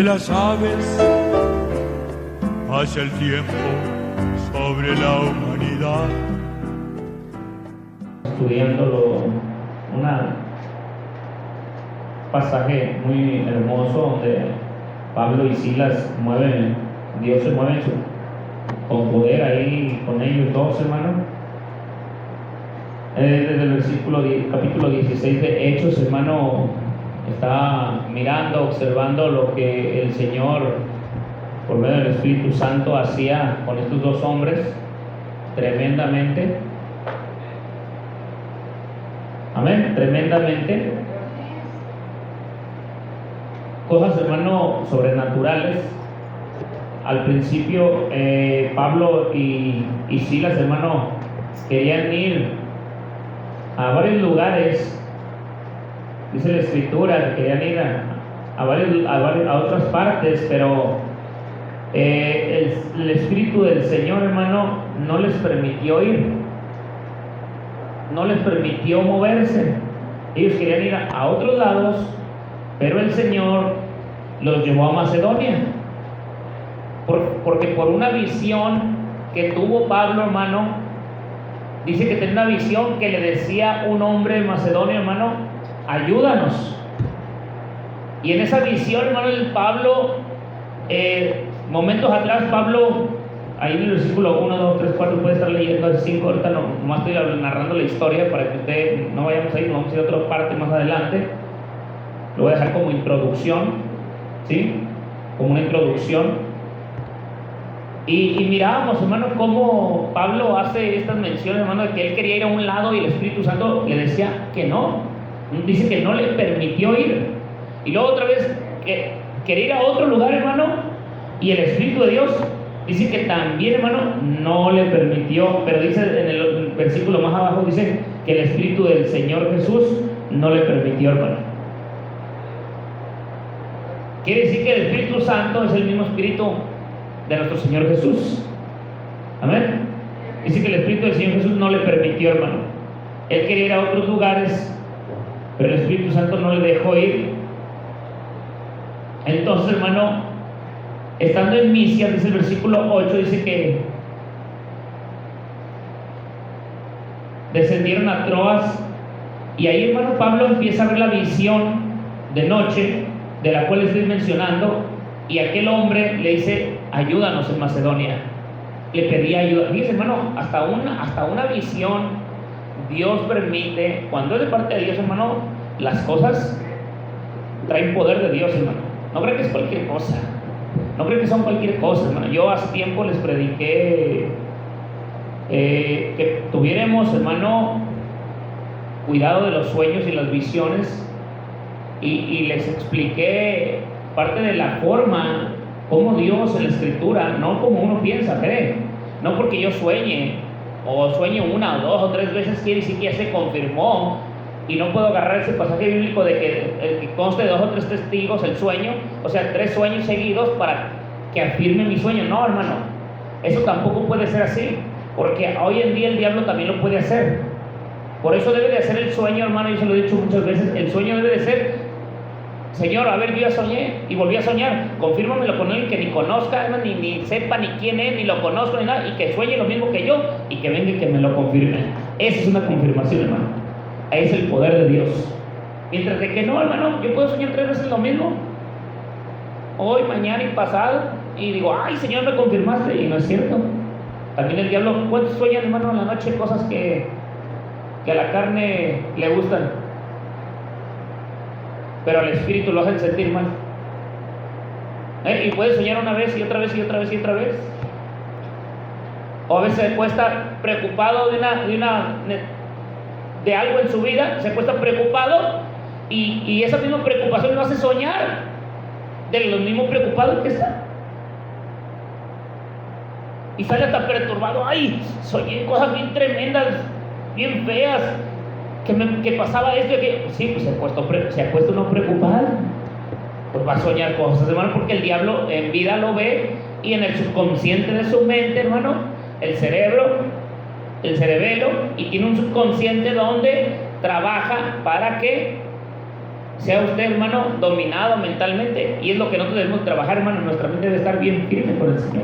de las aves, pasa el tiempo sobre la humanidad. Estudiando un pasaje muy hermoso donde Pablo y Silas Dios se mueve con poder ahí con ellos dos, hermano. Desde el capítulo 16 de Hechos, hermano, está mirando, observando lo que el Señor, por medio del Espíritu Santo, hacía con estos dos hombres tremendamente. Amén, tremendamente. Cosas, hermano, sobrenaturales. Al principio, Pablo y Silas, hermano, querían ir a varios lugares. Dice la Escritura que querían ir a otras partes, pero el Espíritu del Señor, hermano, no les permitió ir, no les permitió moverse. Ellos querían ir a otros lados, pero el Señor los llevó a Macedonia, porque por una visión que tuvo Pablo, hermano, dice que tenía una visión que le decía un hombre de Macedonia, hermano, ayúdanos. Y en esa visión, hermano, Pablo, momentos atrás, Pablo, ahí en el versículo 1, 2, 3, 4, puede estar leyendo el 5, ahorita no estoy narrando la historia para que usted no vayamos ahí, vamos a ir a otra parte más adelante. Lo voy a dejar como introducción, ¿sí? Como una introducción. Y mirábamos, hermano, cómo Pablo hace estas menciones, hermano, de que él quería ir a un lado y el Espíritu Santo le decía que no. Dice que no le permitió ir. Y luego otra vez quería ir a otro lugar, hermano, y el Espíritu de Dios dice que también, hermano, no le permitió. Pero dice en el versículo más abajo, dice que el Espíritu del Señor Jesús no le permitió, hermano. Quiere decir que el Espíritu Santo es el mismo Espíritu de nuestro Señor Jesús. Amén. Dice que el Espíritu del Señor Jesús no le permitió, hermano. Él quería ir a otros lugares, pero el Espíritu Santo no le dejó ir. Entonces, hermano, estando en Misia, dice el versículo 8, dice que descendieron a Troas, y ahí, hermano, Pablo empieza a ver la visión de noche de la cual estoy mencionando, y aquel hombre le dice, ayúdanos en Macedonia. Le pedía ayuda. Fíjese, hermano, hasta una visión Dios permite. Cuando es de parte de Dios, hermano, las cosas traen poder de Dios, hermano. No creo que es cualquier cosa. No creo que son cualquier cosa, hermano. Yo hace tiempo les prediqué que tuviéramos, hermano, cuidado de los sueños y las visiones, y les expliqué parte de la forma como Dios en la Escritura, no como uno piensa, cree. No porque yo sueñe una o dos o tres veces quiere decir que ya se confirmó, y no puedo agarrar ese pasaje bíblico de que conste de 2 o 3 testigos el sueño, o sea, 3 sueños seguidos para que afirme mi sueño. No, hermano, eso tampoco puede ser así, porque hoy en día el diablo también lo puede hacer. Por eso debe de ser el sueño, hermano, yo se lo he dicho muchas veces, el sueño debe de ser: Señor, a ver, yo ya soñé y volví a soñar, confírmamelo con él, que ni conozca, ni sepa ni quién es, ni lo conozco, ni nada, y que sueñe lo mismo que yo, y que venga y que me lo confirme. Esa es una confirmación, hermano. Ahí es el poder de Dios. Mientras de que no, hermano, yo puedo soñar 3 veces lo mismo, hoy, mañana y pasado, y digo, ay, Señor, me confirmaste, y no es cierto. También el diablo, ¿cuántos sueñan, hermano, en la noche cosas que a la carne le gustan, pero al espíritu lo hacen sentir mal? Y puede soñar una vez y otra vez y otra vez y otra vez. O a veces puede estar preocupado de algo en su vida, se puede estar preocupado, y esa misma preocupación lo hace soñar de lo mismo preocupado que está, y sale hasta perturbado. Ay, soñé cosas bien tremendas, bien feas, que pasaba esto y aquello. Sí, pues se acuesta uno preocupado, pues va a soñar cosas, hermano, porque el diablo en vida lo ve, y en el subconsciente de su mente, hermano, el cerebelo, y tiene un subconsciente donde trabaja para que sea usted, hermano, dominado mentalmente. Y es lo que nosotros debemos trabajar, hermano. Nuestra mente debe estar bien firme con el Señor.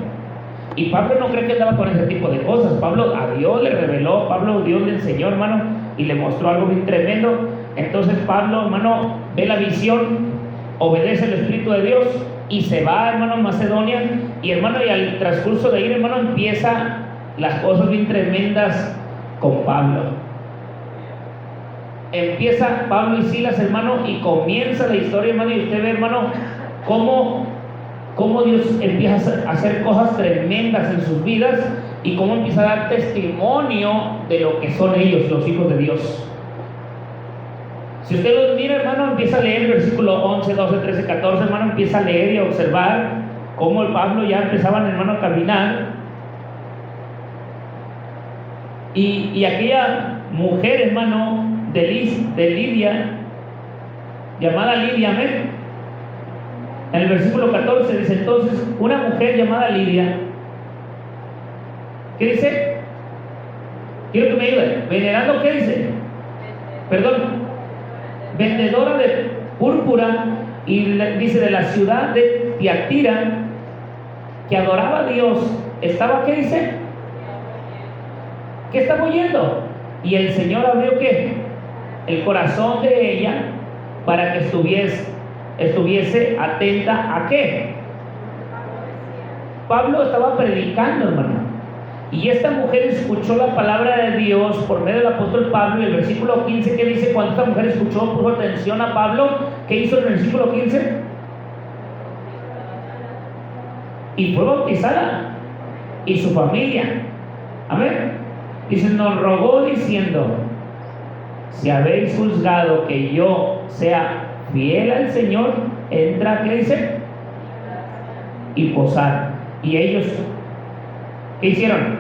Y Pablo no cree que andaba con ese tipo de cosas. Pablo a Dios le reveló, Pablo Dios le enseñó, hermano, y le mostró algo bien tremendo. Entonces Pablo, hermano, ve la visión, obedece el Espíritu de Dios y se va, hermano, a Macedonia. Y hermano, y al transcurso de ir, hermano, empieza las cosas bien tremendas con Pablo. Empieza Pablo y Silas, hermano, y comienza la historia, hermano, y usted ve, hermano, cómo Dios empieza a hacer cosas tremendas en sus vidas y cómo empieza a dar testimonio de lo que son ellos, los hijos de Dios. Si usted los mira, hermano, empieza a leer el versículo 11, 12, 13, 14, hermano, empieza a leer y a observar cómo el Pablo ya empezaban, hermano, a caminar. Y aquella mujer, hermano, de Lidia, llamada Lidia, amén. En el versículo 14 dice: entonces una mujer llamada Lidia, ¿qué dice? Quiero que me ayude. Venerando, ¿qué dice? Perdón. Vendedora de púrpura, y dice de la ciudad de Tiatira, que adoraba a Dios, estaba, ¿qué dice? ¿Qué estaba oyendo? Y el Señor abrió, ¿qué? El corazón de ella para que estuviese atenta a qué. Pablo estaba predicando, hermano, y esta mujer escuchó la palabra de Dios por medio del apóstol Pablo. Y el versículo 15, ¿qué dice? Cuando esta mujer escuchó, puso atención a Pablo, ¿qué hizo en el versículo 15? Y fue bautizada, y su familia, amén. Dice: nos rogó diciendo: si habéis juzgado que yo sea fiel al Señor, entra, ¿qué dice? Y posar. Y ellos, ¿qué hicieron?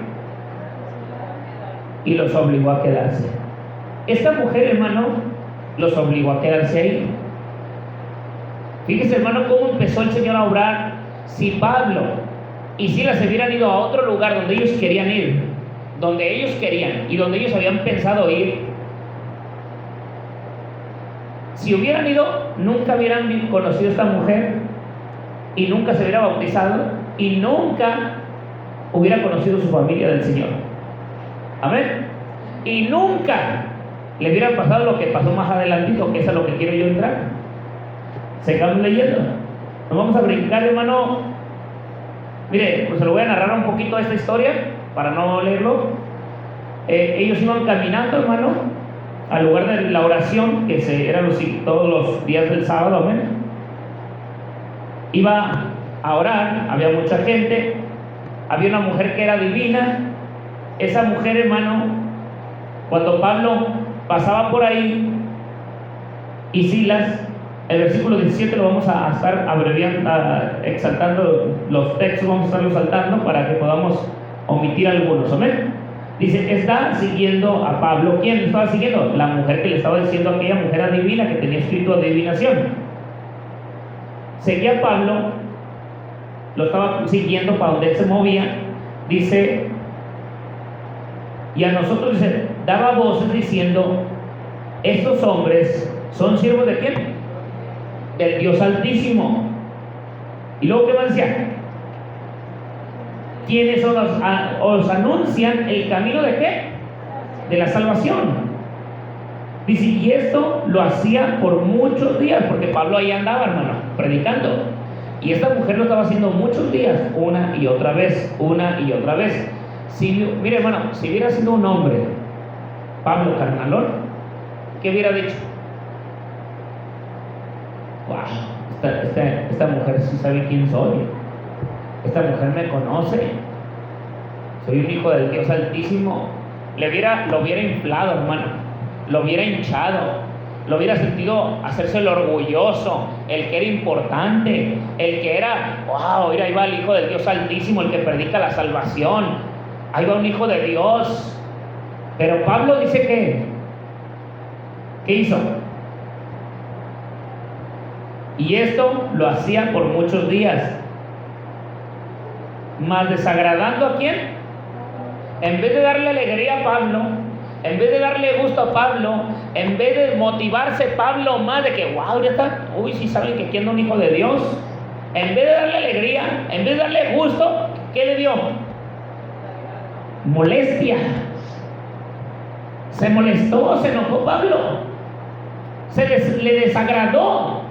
Y los obligó a quedarse. Esta mujer, hermano, los obligó a quedarse ahí. Fíjese, hermano, cómo empezó el Señor a obrar. Si Pablo y Silas se hubieran ido a otro lugar donde ellos querían ir, donde ellos querían y donde ellos habían pensado ir, si hubieran ido, nunca hubieran conocido a esta mujer, y nunca se hubiera bautizado, y nunca hubiera conocido a su familia del Señor. Amén. Y nunca le hubiera pasado lo que pasó más adelantito, que es a lo que quiero yo entrar. Sigamos leyendo. Nos vamos a brincar, hermano. Mire, pues se lo voy a narrar un poquito esta historia para no leerlo. Ellos iban caminando, hermano, al lugar de la oración, que eran todos los días del sábado, amén. Iba a orar, había mucha gente, había una mujer que era divina. Esa mujer, hermano, cuando Pablo pasaba por ahí y Silas, el versículo 17 lo vamos a estar abreviando, exaltando los textos, vamos a estarlos saltando para que podamos omitir algunos, amén. Dice: está siguiendo a Pablo. ¿Quién le estaba siguiendo? La mujer que le estaba diciendo a aquella mujer adivina, que tenía espíritu de adivinación. Seguía a Pablo, lo estaba siguiendo para donde él se movía. Dice: y a nosotros, dice, daba voces diciendo: estos hombres son siervos de ¿quién? Del Dios Altísimo. Y luego, ¿qué más decía? Quienes os anuncian el camino de ¿qué? De la salvación. Dice: y esto lo hacía por muchos días, porque Pablo ahí andaba, hermano, predicando. Y esta mujer lo estaba haciendo muchos días, una y otra vez, una y otra vez. Mire, hermano, si hubiera sido un hombre, Pablo carnalón, ¿qué hubiera dicho? Wow, esta mujer sí sabe quién soy. Esta mujer me conoce. Soy un hijo del Dios Altísimo. Lo hubiera inflado, hermano. Lo hubiera hinchado. Lo hubiera sentido hacerse el orgulloso, el que era importante, el que era, wow, mira, ahí va el Hijo del Dios Altísimo, el que predica la salvación. Ahí va un hijo de Dios. Pero Pablo dice que, ¿qué hizo? Y esto lo hacía por muchos días. Mas desagradando ¿a quién? En vez de darle alegría a Pablo, En vez de darle gusto a Pablo, en vez de motivarse Pablo más de que, wow, ya está, uy, si saben que aquí anda un hijo de Dios, en vez de darle alegría, en vez de darle gusto, ¿qué le dio? Molestia. Se molestó, se enojó Pablo, le desagradó,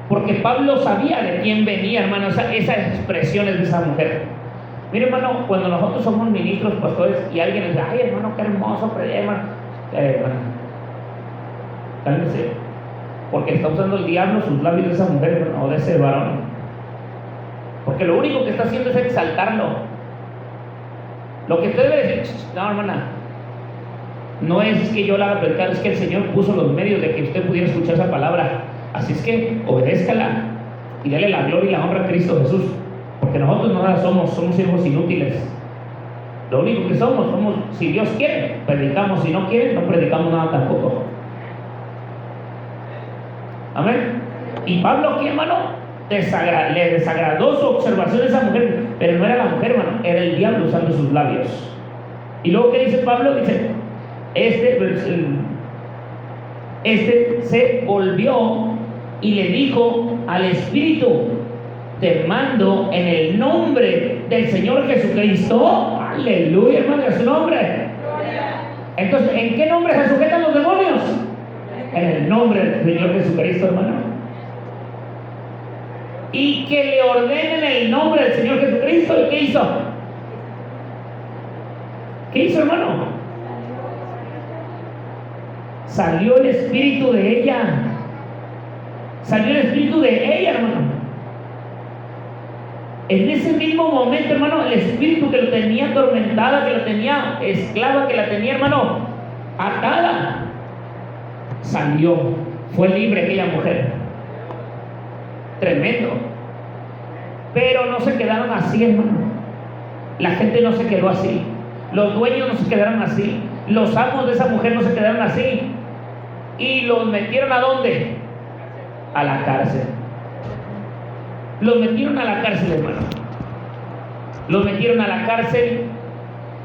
porque Pablo sabía de quién venía, hermano, esas expresiones de esa mujer. Mire, hermano, cuando nosotros somos ministros, pastores, y alguien dice, ay, hermano, qué hermoso, hermano, hermano, cálmese, porque está usando el diablo sus labios de esa mujer, hermano, o de ese varón, porque lo único que está haciendo es exaltarlo. Lo que usted debe decir, no, hermana, no es que yo la haga predicar, es que el Señor puso los medios de que usted pudiera escuchar esa palabra. Así es que obedézcala y dale la gloria y la honra a Cristo Jesús, porque nosotros no somos hijos inútiles. Lo único que somos, si Dios quiere, predicamos; si no quiere, no predicamos nada tampoco. Amén. Y Pablo aquí, hermano, le desagradó su observación de esa mujer, pero no era la mujer, hermano, era el diablo usando sus labios. Y luego, ¿qué dice Pablo? Dice, este se volvió y le dijo al Espíritu: te mando en el nombre del Señor Jesucristo. Aleluya, hermano, a su nombre. Entonces, ¿en qué nombre se sujetan los demonios? En el nombre del Señor Jesucristo, hermano. Y que le ordenen el nombre del Señor Jesucristo. ¿Y qué hizo? ¿Qué hizo, hermano? Salió el espíritu de ella. Salió el espíritu de ella, hermano. En ese mismo momento, hermano, el espíritu que la tenía atormentada, que la tenía esclava, que la tenía, hermano, atada, salió. Fue libre aquella mujer. Tremendo. Pero no se quedaron así, hermano. La gente no se quedó así. Los dueños no se quedaron así. Los amos de esa mujer no se quedaron así. Y los metieron ¿a dónde? A la cárcel. Los metieron a la cárcel, hermano. Los metieron a la cárcel.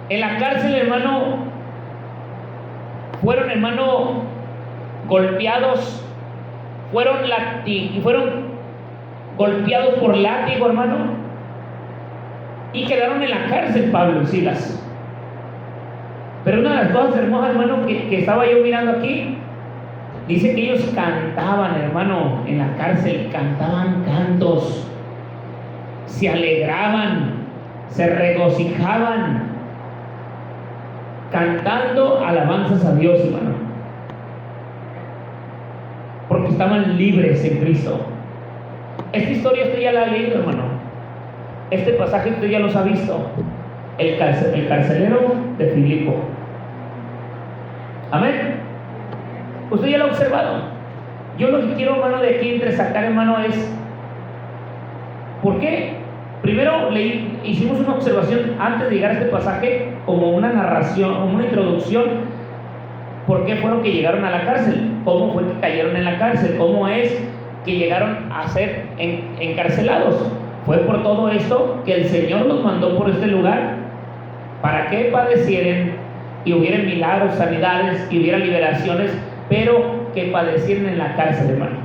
En la cárcel, hermano, fueron, hermano, golpeados. Fueron golpeados por látigo, hermano. Y quedaron en la cárcel Pablo y Silas. Pero una de las cosas hermosas, hermano, que estaba yo mirando aquí, dice que ellos cantaban, hermano, en la cárcel, cantaban cantos, se alegraban, se regocijaban, cantando alabanzas a Dios, hermano, porque estaban libres en Cristo. Esta historia usted ya la ha leído, hermano. Este pasaje usted ya los ha visto. El carcelero de Filipo. Amén. Usted ya lo ha observado. Yo lo que quiero, hermano, de aquí entresacar, hermano, es ¿por qué? Primero hicimos una observación antes de llegar a este pasaje, como una narración, como una introducción. ¿Por qué fueron que llegaron a la cárcel? ¿Cómo fue que cayeron en la cárcel? ¿Cómo es que llegaron a ser encarcelados? Fue por todo esto que el Señor los mandó por este lugar, para que padecieran y hubiera milagros, sanidades, y hubiera liberaciones, pero que padecieran en la cárcel, hermano.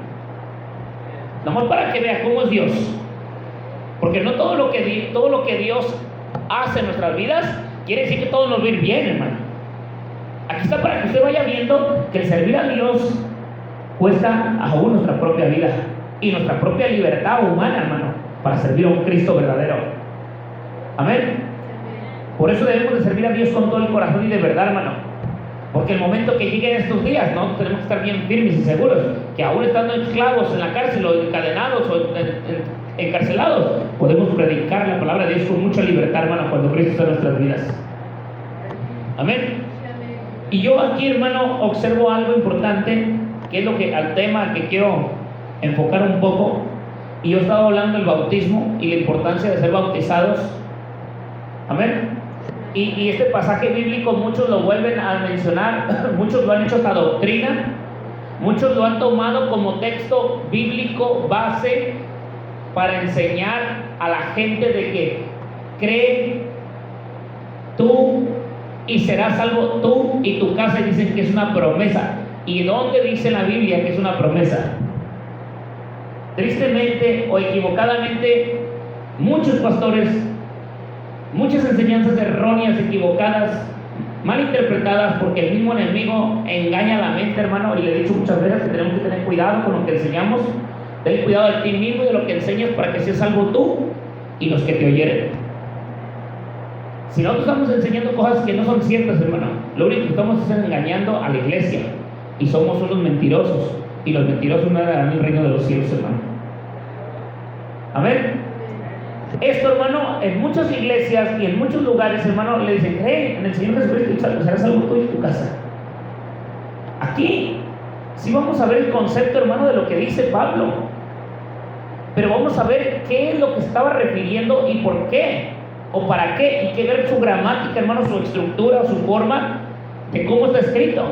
Nomás para que vea cómo es Dios. Porque no todo lo que Dios hace en nuestras vidas quiere decir que todo nos va a ir bien, hermano. Aquí está para que usted vaya viendo que el servir a Dios cuesta aún nuestra propia vida y nuestra propia libertad humana, hermano, para servir a un Cristo verdadero. Amén. Por eso debemos de servir a Dios con todo el corazón y de verdad, hermano. Porque el momento que lleguen estos días, nosotros tenemos que estar bien firmes y seguros que aún estando esclavos en la cárcel o encadenados o encarcelados, podemos predicar la palabra de Dios con mucha libertad, hermano, cuando Cristo está en nuestras vidas. Amén. Y yo aquí, hermano, observo algo importante, que es al tema que quiero enfocar un poco. Y yo he estado hablando del bautismo y la importancia de ser bautizados. Amén. Y este pasaje bíblico muchos lo vuelven a mencionar, muchos lo han hecho hasta doctrina, muchos lo han tomado como texto bíblico base para enseñar a la gente de que cree tú y serás salvo tú y tu casa. Y dicen que es una promesa. ¿Y dónde dice en la Biblia que es una promesa? Tristemente o equivocadamente, muchos pastores, muchas enseñanzas erróneas, equivocadas, mal interpretadas, porque el mismo enemigo engaña la mente, hermano. Y le he dicho muchas veces que tenemos que tener cuidado con lo que enseñamos. Ten cuidado de ti mismo y de lo que enseñas, para que seas salvo tú y los que te oyeren. Si nosotros estamos enseñando cosas que no son ciertas, hermano, lo único que estamos es engañando a la iglesia, y somos unos mentirosos, y los mentirosos no heredarán el reino de los cielos, hermano. Amén. Esto, hermano, en muchas iglesias y en muchos lugares, hermano, le dicen: cree en el Señor Jesucristo y serás salvo tú y tu casa. Aquí sí vamos a ver el concepto, hermano, de lo que dice Pablo, pero vamos a ver qué es lo que estaba refiriendo y por qué o para qué, y que ver su gramática, hermano, su estructura, su forma de cómo está escrito.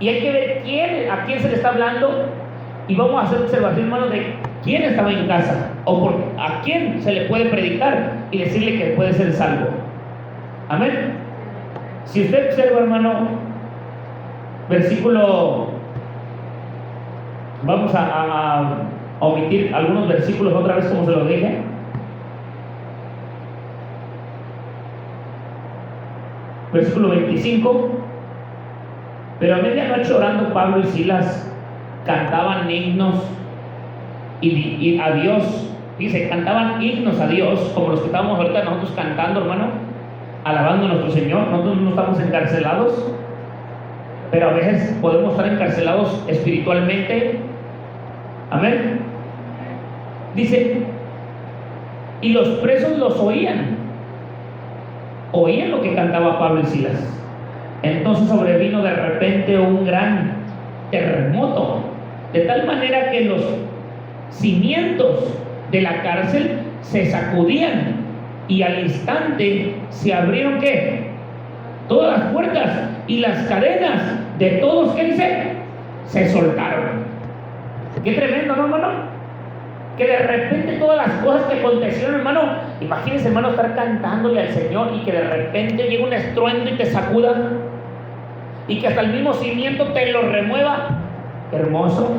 Y hay que ver a quién se le está hablando, y vamos a hacer observación, hermano, de quién estaba en casa o a quién se le puede predicar y decirle que puede ser salvo. Amén. Si usted observa, hermano, versículo, vamos a omitir algunos versículos otra vez, como se los dije. Versículo 25. Pero a medianoche, orando, Pablo y Silas cantaban himnos y a Dios. Dice, cantaban himnos a Dios, como los que estábamos ahorita nosotros cantando, hermano, alabando a nuestro Señor. Nosotros no estamos encarcelados, pero a veces podemos estar encarcelados espiritualmente. Amén. Dice, y los presos los oían lo que cantaba Pablo y Silas. Entonces sobrevino de repente un gran terremoto, de tal manera que los cimientos de la cárcel se sacudían, y al instante se abrieron, ¿qué? Todas las puertas, y las cadenas de todos, ¿qué dice? Se soltaron. Qué tremendo, ¿no, hermano? Que de repente todas las cosas que acontecieron, hermano, imagínense, hermano, estar cantándole al Señor y que de repente llegue un estruendo y te sacuda, y que hasta el mismo cimiento te lo remueva. Qué hermoso.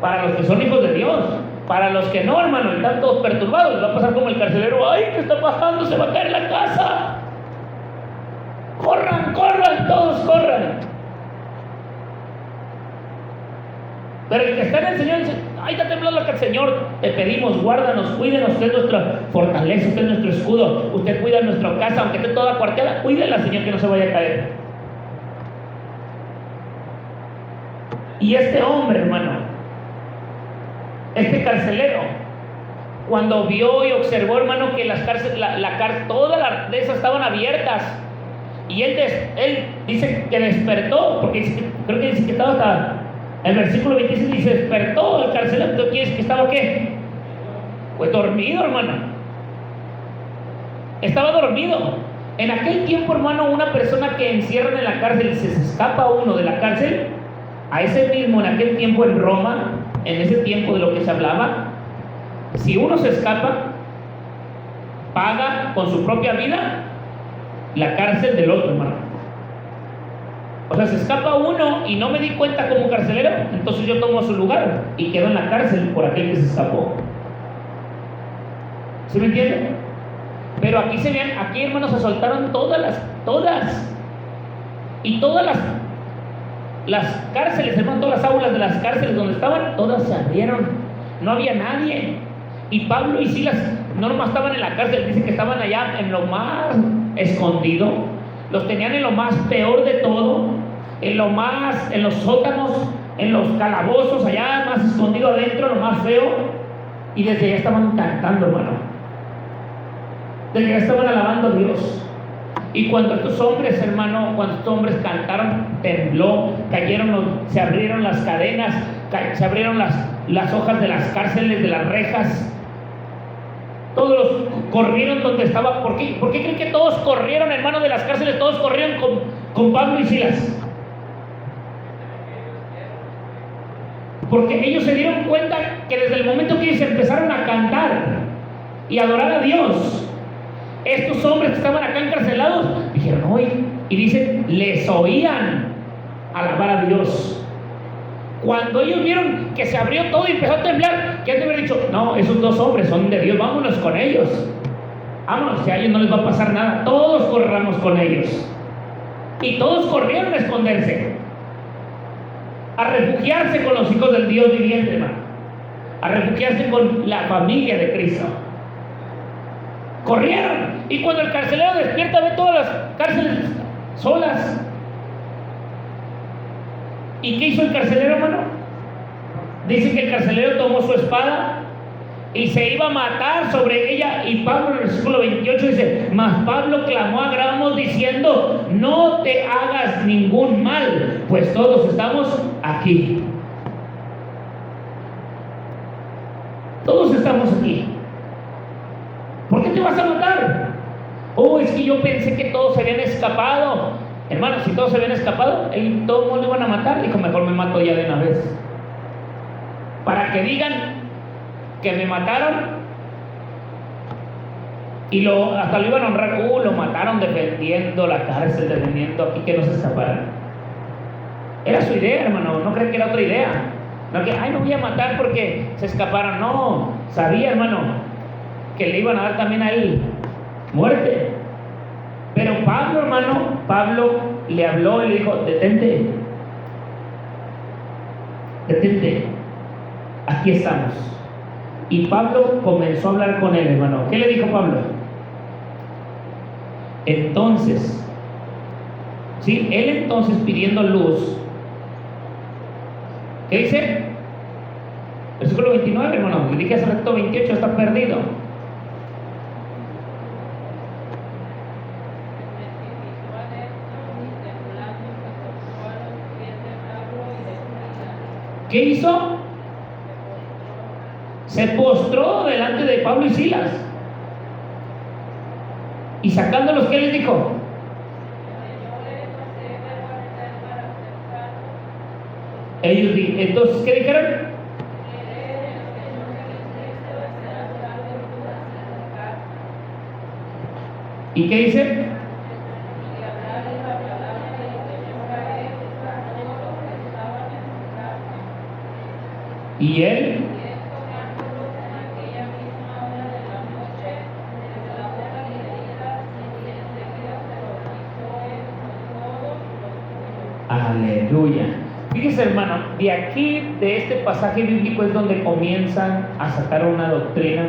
Para los que son hijos de Dios. Para los que no, hermano, están todos perturbados, va a pasar como el carcelero: ay, ¿qué está pasando? Se va a caer la casa. Corran, corran, todos corran. Pero el que está en el Señor dice: ay, está temblando acá el Señor, te pedimos, guárdanos, cuídenos, usted es nuestra fortaleza, usted es nuestro escudo, usted cuida nuestra casa, aunque esté toda cuarteada, cuídela, Señor, que no se vaya a caer. Y este hombre, hermano, este carcelero, cuando vio y observó, hermano, que las cárceles, todas las de esas estaban abiertas, y él dice que despertó, porque creo que dice que estaba hasta el versículo 26, dice: despertó el carcelero. ¿Tú quieres que estaba qué? Pues dormido, hermano. Estaba dormido. En aquel tiempo, hermano, una persona que encierran en la cárcel y se escapa uno de la cárcel, a ese mismo, en aquel tiempo en Roma, en ese tiempo de lo que se hablaba, si uno se escapa, paga con su propia vida la cárcel del otro, hermano. O sea, se escapa uno y no me di cuenta como carcelero, entonces yo tomo su lugar y quedo en la cárcel por aquel que se escapó. ¿Sí me entienden? Pero aquí se ven, aquí, hermanos, se soltaron todas y todas las cárceles, hermano, todas las aulas de las cárceles donde estaban, todas se abrieron, no había nadie. Y Pablo y Silas no nomás estaban en la cárcel, dice que estaban allá en lo más escondido, los tenían en lo más peor de todo, en los sótanos, en los calabozos, allá más escondido adentro, lo más feo, y desde allá estaban cantando, hermano, desde allá estaban alabando a Dios. Y cuando estos hombres, hermano, cuando estos hombres cantaron, tembló, se abrieron las cadenas, se abrieron las hojas de las cárceles, de las rejas. Todos corrieron donde estaba. ¿Por qué creen que todos corrieron, hermano, de las cárceles? Todos corrieron con Pablo y Silas. Porque ellos se dieron cuenta que desde el momento que ellos empezaron a cantar y adorar a Dios, estos hombres que estaban acá encarcelados dijeron, oye, y dice, les oían alabar a Dios. Cuando ellos vieron que se abrió todo y empezó a temblar, ¿qué han de haber dicho? No, esos dos hombres son de Dios, vámonos con ellos. Vámonos, que a ellos no les va a pasar nada. Todos corramos con ellos. Y todos corrieron a esconderse, a refugiarse con los hijos del Dios viviente, hermano, a refugiarse con la familia de Cristo. Corrieron. Y cuando el carcelero despierta, ve todas las cárceles solas. ¿Y qué hizo el carcelero, hermano? Dice que el carcelero tomó su espada y se iba a matar sobre ella. Y Pablo en el versículo 28 dice, mas Pablo clamó a gran voz diciendo, no te hagas ningún mal, pues todos estamos aquí. Todos estamos aquí. ¿Por qué te vas a matar? Oh, es que yo pensé que todos se habían escapado. Hermano, si todos se habían escapado, todos el mundo iban a matar. Dijo, mejor me mato ya de una vez, para que digan que me mataron y hasta lo iban a honrar. Lo mataron defendiendo la cárcel, defendiendo aquí que no se escaparan. Era su idea, hermano. No creen que era otra idea. No que, no voy a matar porque se escaparon. No, sabía, hermano, que le iban a dar también a él muerte. Pero Pablo, hermano, Pablo le habló y le dijo, detente, aquí estamos. Y Pablo comenzó a hablar con él, hermano. ¿Qué le dijo Pablo? Entonces, sí, él entonces pidiendo luz. ¿Qué dice? Versículo 29, hermano. Le dije hace rato 28, está perdido. ¿Qué hizo? Se postró delante de Pablo y Silas. Y sacándolos, ¿qué les dijo? Ellos entonces, ¿qué dijeron? ¿Y qué dice? Y él aleluya. Fíjese, hermano, de aquí, de este pasaje bíblico es donde comienzan a sacar una doctrina,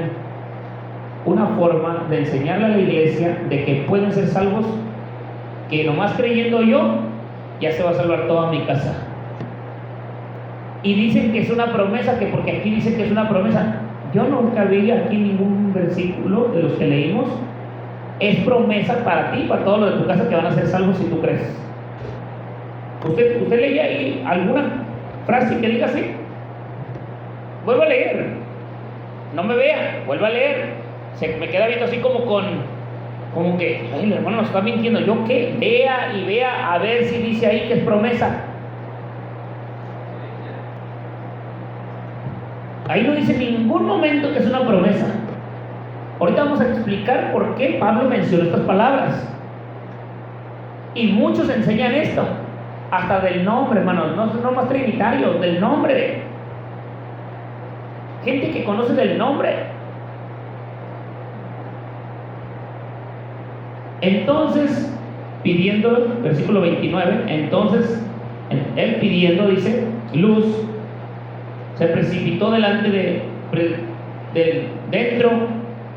una forma de enseñarle a la iglesia de que pueden ser salvos, que nomás creyendo yo ya se va a salvar toda mi casa. Y dicen que es una promesa, que porque aquí dice que es una promesa. Yo nunca vi aquí ningún versículo de los que leímos. Es promesa para ti, para todos los de tu casa, que van a ser salvos si tú crees. ¿Usted leía ahí alguna frase que diga así? Vuelva a leer. No me vea, vuelva a leer. Me queda viendo así como que, ay, el hermano nos está mintiendo. ¿Yo qué? Vea y vea a ver si dice ahí que es promesa. Ahí no dice en ningún momento que es una promesa. Ahorita vamos a explicar por qué Pablo mencionó estas palabras. Y muchos enseñan esto, hasta del nombre, hermanos, no más trinitario, del nombre. Gente que conoce del nombre. Entonces, pidiendo, versículo 29, entonces, él pidiendo, dice, luz, se precipitó delante de dentro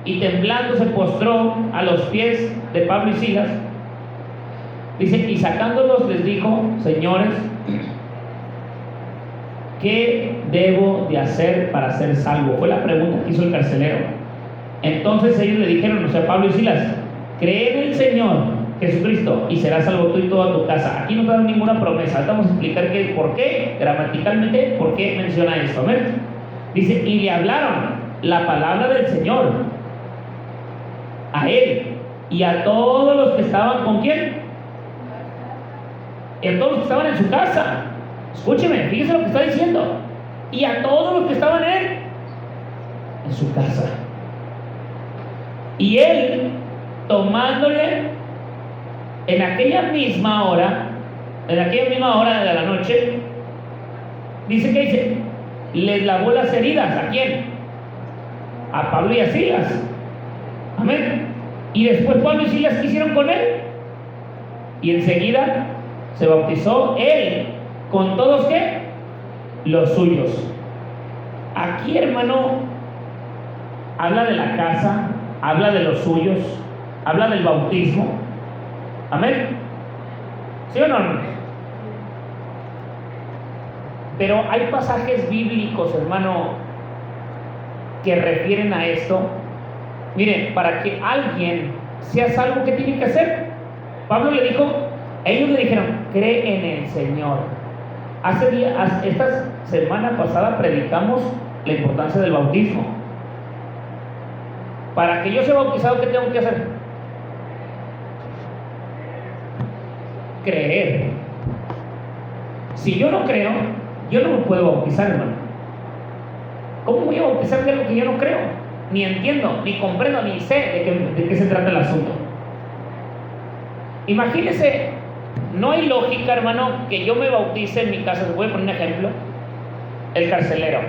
y temblando se postró a los pies de Pablo y Silas. Dice, y sacándolos les dijo, señores, ¿qué debo de hacer para ser salvo? Fue la pregunta que hizo el carcelero. Entonces ellos le dijeron, o sea, Pablo y Silas, cree en el Señor Jesucristo y serás salvo tú y toda tu casa. Aquí no te dan ninguna promesa. Vamos a explicar por qué, gramaticalmente, por qué menciona esto. ¿Ven? Dice, y le hablaron la palabra del Señor a él y a todos los que estaban con quién. Y a todos los que estaban en su casa. Escúcheme, fíjese lo que está diciendo. Y a todos los que estaban en su casa. Y él, tomándole en aquella misma hora de la noche, dice, les lavó las heridas. ¿A quién? A Pablo y a Silas. Amén. Y después Pablo y Silas, ¿qué hicieron con él? Y enseguida se bautizó él con todos, ¿qué? Los suyos. Aquí, hermano, habla de la casa, habla de los suyos, habla del bautismo. Amén. ¿Sí o no, hermano? Pero hay pasajes bíblicos, hermano, que refieren a esto. Miren, para que alguien sea salvo, ¿qué tiene que hacer? Pablo le dijo, ellos le dijeron, cree en el Señor. Esta semana pasada predicamos la importancia del bautismo. Para que yo sea bautizado, ¿qué tengo que hacer? Creer. Si yo no creo, yo no me puedo bautizar, hermano. ¿Cómo voy a bautizar de algo que yo no creo? Ni entiendo, ni comprendo, ni sé de qué se trata el asunto. Imagínese, no hay lógica, hermano, que yo me bautice en mi casa. Les voy a poner un ejemplo. El carcelero.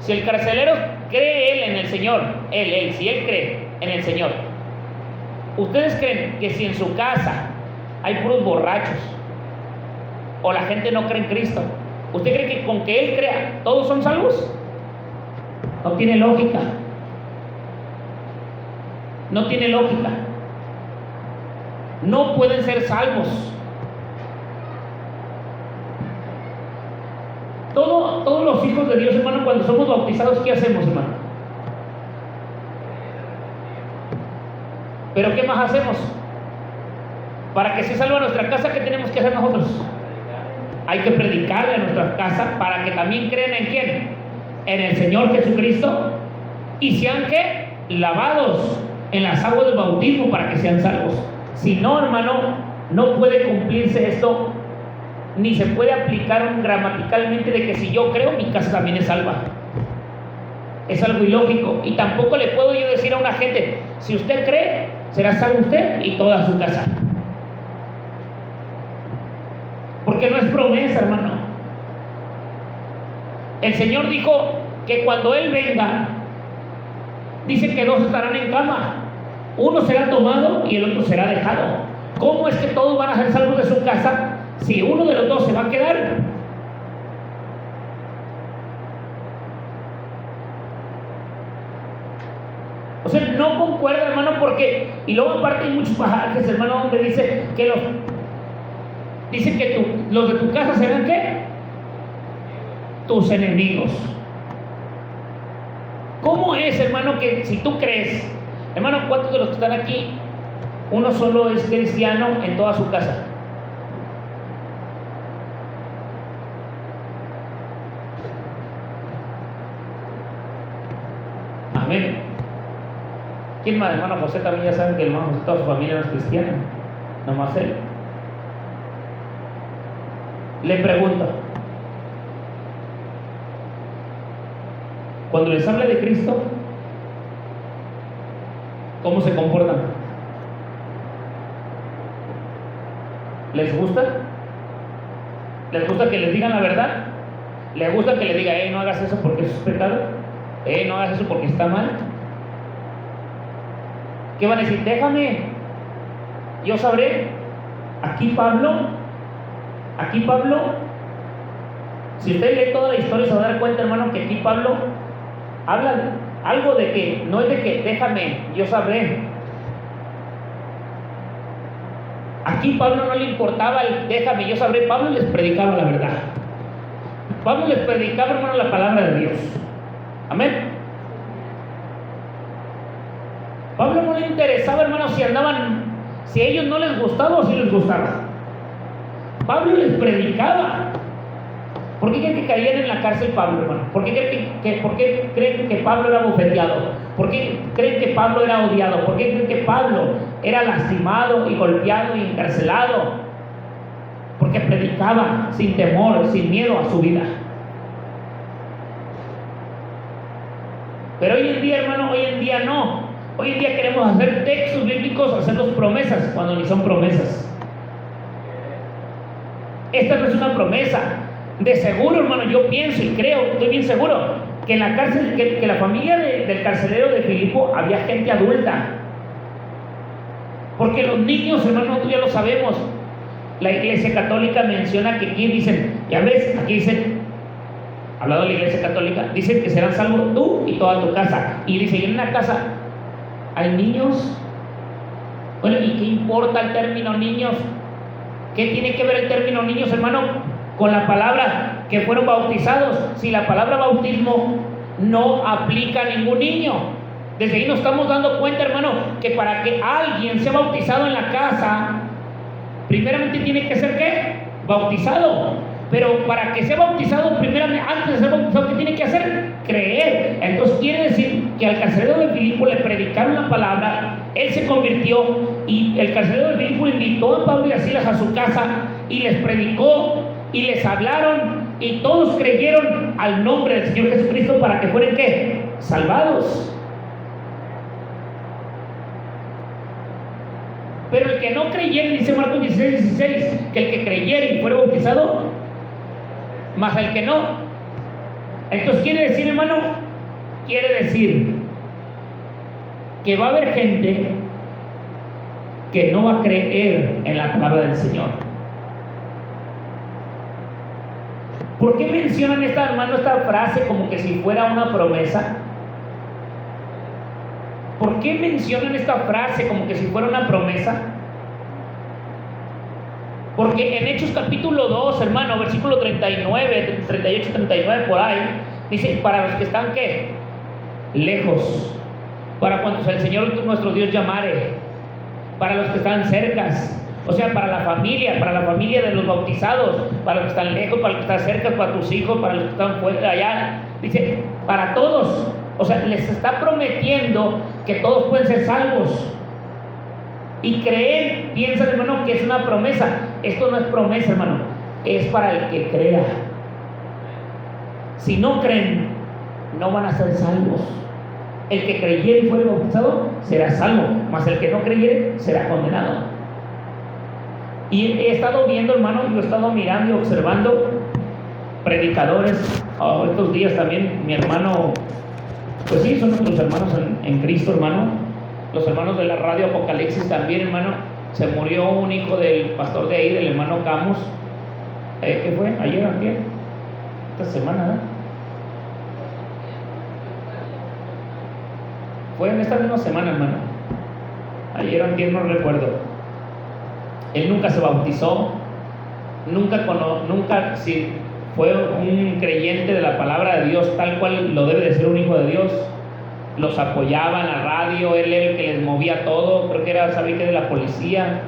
Si el carcelero cree él en el Señor, si él cree en el Señor, ¿ustedes creen que si en su casa hay puros borrachos o la gente no cree en Cristo, usted cree que con que él crea todos son salvos? No tiene lógica. No tiene lógica. No pueden ser salvos. Todos los hijos de Dios, hermano, cuando somos bautizados, ¿qué hacemos, hermano? ¿Pero qué más hacemos? Para que se salve nuestra casa, ¿qué tenemos que hacer nosotros? Hay que predicarle a nuestra casa para que también crean en ¿quién? En el Señor Jesucristo, y sean ¿qué? Lavados en las aguas del bautismo para que sean salvos. Si no, hermano, no puede cumplirse esto, ni se puede aplicar gramaticalmente de que si yo creo, mi casa también es salva. Es algo ilógico. Y tampoco le puedo yo decir a una gente, si usted cree, será salvo usted y toda su casa. Porque no es promesa, hermano. El Señor dijo que cuando Él venga, dice que dos estarán en cama. Uno será tomado y el otro será dejado. ¿Cómo es que todos van a ser salvos de su casa si uno de los dos se va a quedar? O sea, no concuerda, hermano, porque... Y luego aparte hay muchos pasajes, hermano, donde dice que los de tu casa serán ¿qué? Tus enemigos. ¿Cómo es, hermano, que si tú crees, hermano, cuántos de los que están aquí, uno solo es cristiano en toda su casa? Amén. ¿Quién más? Hermano José también ya saben que el hermano José, toda su familia no es cristiana, nomás él. Le pregunto, cuando les habla de Cristo, ¿cómo se comportan? ¿Les gusta? ¿Les gusta que les digan la verdad? ¿Les gusta que les diga, no hagas eso porque eso es pecado? No hagas eso porque está mal? ¿Qué van a decir? Déjame, yo sabré. Aquí Pablo, si usted lee toda la historia se va a dar cuenta, hermano, que aquí Pablo habla algo de que, no es de que déjame, yo sabré. Aquí Pablo no le importaba el déjame, yo sabré. Pablo les predicaba la verdad. Pablo les predicaba, hermano, la palabra de Dios. Amén. Pablo no le interesaba, hermano, si a ellos no les gustaba o si les gustaba. Pablo les predicaba. ¿Por qué creen que caían en la cárcel Pablo, hermano? ¿Por qué creen que Pablo era bofeteado? ¿Por qué creen que Pablo era odiado? ¿Por qué creen que Pablo era lastimado y golpeado y encarcelado? Porque predicaba sin temor, sin miedo a su vida. Pero hoy en día, hermano, hoy en día no. Hoy en día queremos hacer textos bíblicos, hacerlos promesas, cuando ni son promesas. Esta no es una promesa. De seguro, hermano, yo pienso y creo, estoy bien seguro, que en la cárcel, que la familia del carcelero de Filipo había gente adulta. Porque los niños, hermano, tú ya lo sabemos. La Iglesia Católica menciona que aquí dicen, ya ves, aquí dicen, hablando de la Iglesia Católica, dicen que serán salvos tú y toda tu casa. Y dice, y en una casa hay niños. Bueno, ¿y qué importa el término niños? ¿Qué tiene que ver el término niños, hermano, con la palabra que fueron bautizados? Si la palabra bautismo no aplica a ningún niño. Desde ahí nos estamos dando cuenta, hermano, que para que alguien sea bautizado en la casa, primeramente tiene que ser ¿qué? Bautizado. Pero para que sea bautizado, primeramente, antes de ser bautizado, ¿qué tiene que hacer? Creer. Entonces quiere decir que al carcelero de Filipo le predicaron la palabra, él se convirtió, y el carcelero de Filipo invitó a Pablo y a Silas a su casa y les predicó y les hablaron, y todos creyeron al nombre del Señor Jesucristo para que fueran ¿qué? Salvados. Pero el que no creyera, dice Marcos 16:16, que el que creyera y fuera bautizado, más el que no. Entonces quiere decir, hermano, quiere decir que va a haber gente que no va a creer en la palabra del Señor. ¿Por qué mencionan esta frase como que si fuera una promesa? ¿Por qué mencionan esta frase como que si fuera una promesa? Porque en Hechos capítulo 2, hermano, versículo 39, 38, 39, por ahí, dice, para los que están, ¿qué? Lejos, para cuantos el Señor nuestro Dios llamare, para los que están cercas, o sea, para la familia de los bautizados, para los que están lejos, para los que están cerca, para tus hijos, para los que están fuera, allá, dice, para todos. O sea, les está prometiendo que todos pueden ser salvos. Y creer, piensan, hermano, que es una promesa. Esto no es promesa, hermano, es para el que crea. Si no creen, no van a ser salvos. El que creyere y fuere bautizado será salvo, mas el que no creyere será condenado. Y he estado viendo, hermano, yo he estado mirando y observando predicadores. Estos días también mi hermano, pues sí, son nuestros hermanos en Cristo, hermano. Los hermanos de la radio Apocalipsis también, hermano. Se murió un hijo del pastor de ahí, del hermano Camus. ¿Qué fue? ¿Ayer o ayer? Esta semana, ¿no? Fue en esta misma semana, hermano. Ayer o ayer, no recuerdo. Él nunca se bautizó. Nunca si fue un creyente de la palabra de Dios, tal cual lo debe de ser un hijo de Dios. Los apoyaba en la radio, él era el que les movía todo, creo que era, sabía que era de la policía,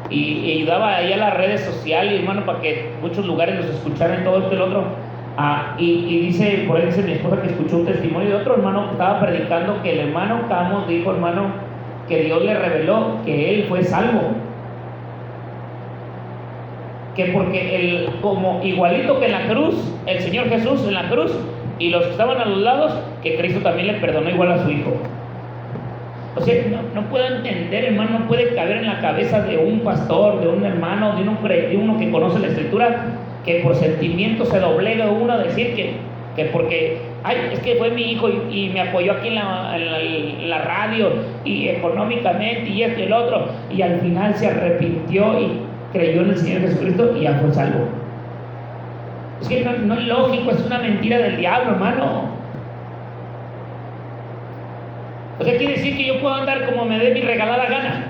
y ayudaba ahí a las redes sociales, hermano, para que muchos lugares los escucharan, todo esto y el otro. Y dice, por ahí dice mi esposa que escuchó un testimonio de otro hermano que estaba predicando, que el hermano Camus dijo, hermano, que Dios le reveló que él fue salvo, que porque como igualito que en la cruz, el Señor Jesús en la cruz, y los que estaban a los lados, que Cristo también le perdonó igual a su hijo. O sea, no puedo entender, hermano, no puede caber en la cabeza de un pastor, de un hermano, de uno que conoce la Escritura, que por sentimiento se doblega uno a decir que porque, ay, es que fue mi hijo y me apoyó aquí en la radio, y económicamente, y esto y el otro, y al final se arrepintió y creyó en el Señor Jesucristo y ya fue salvo. Es que no es lógico, es una mentira del diablo, hermano. O sea, quiere decir que yo puedo andar como me dé mi regalada gana,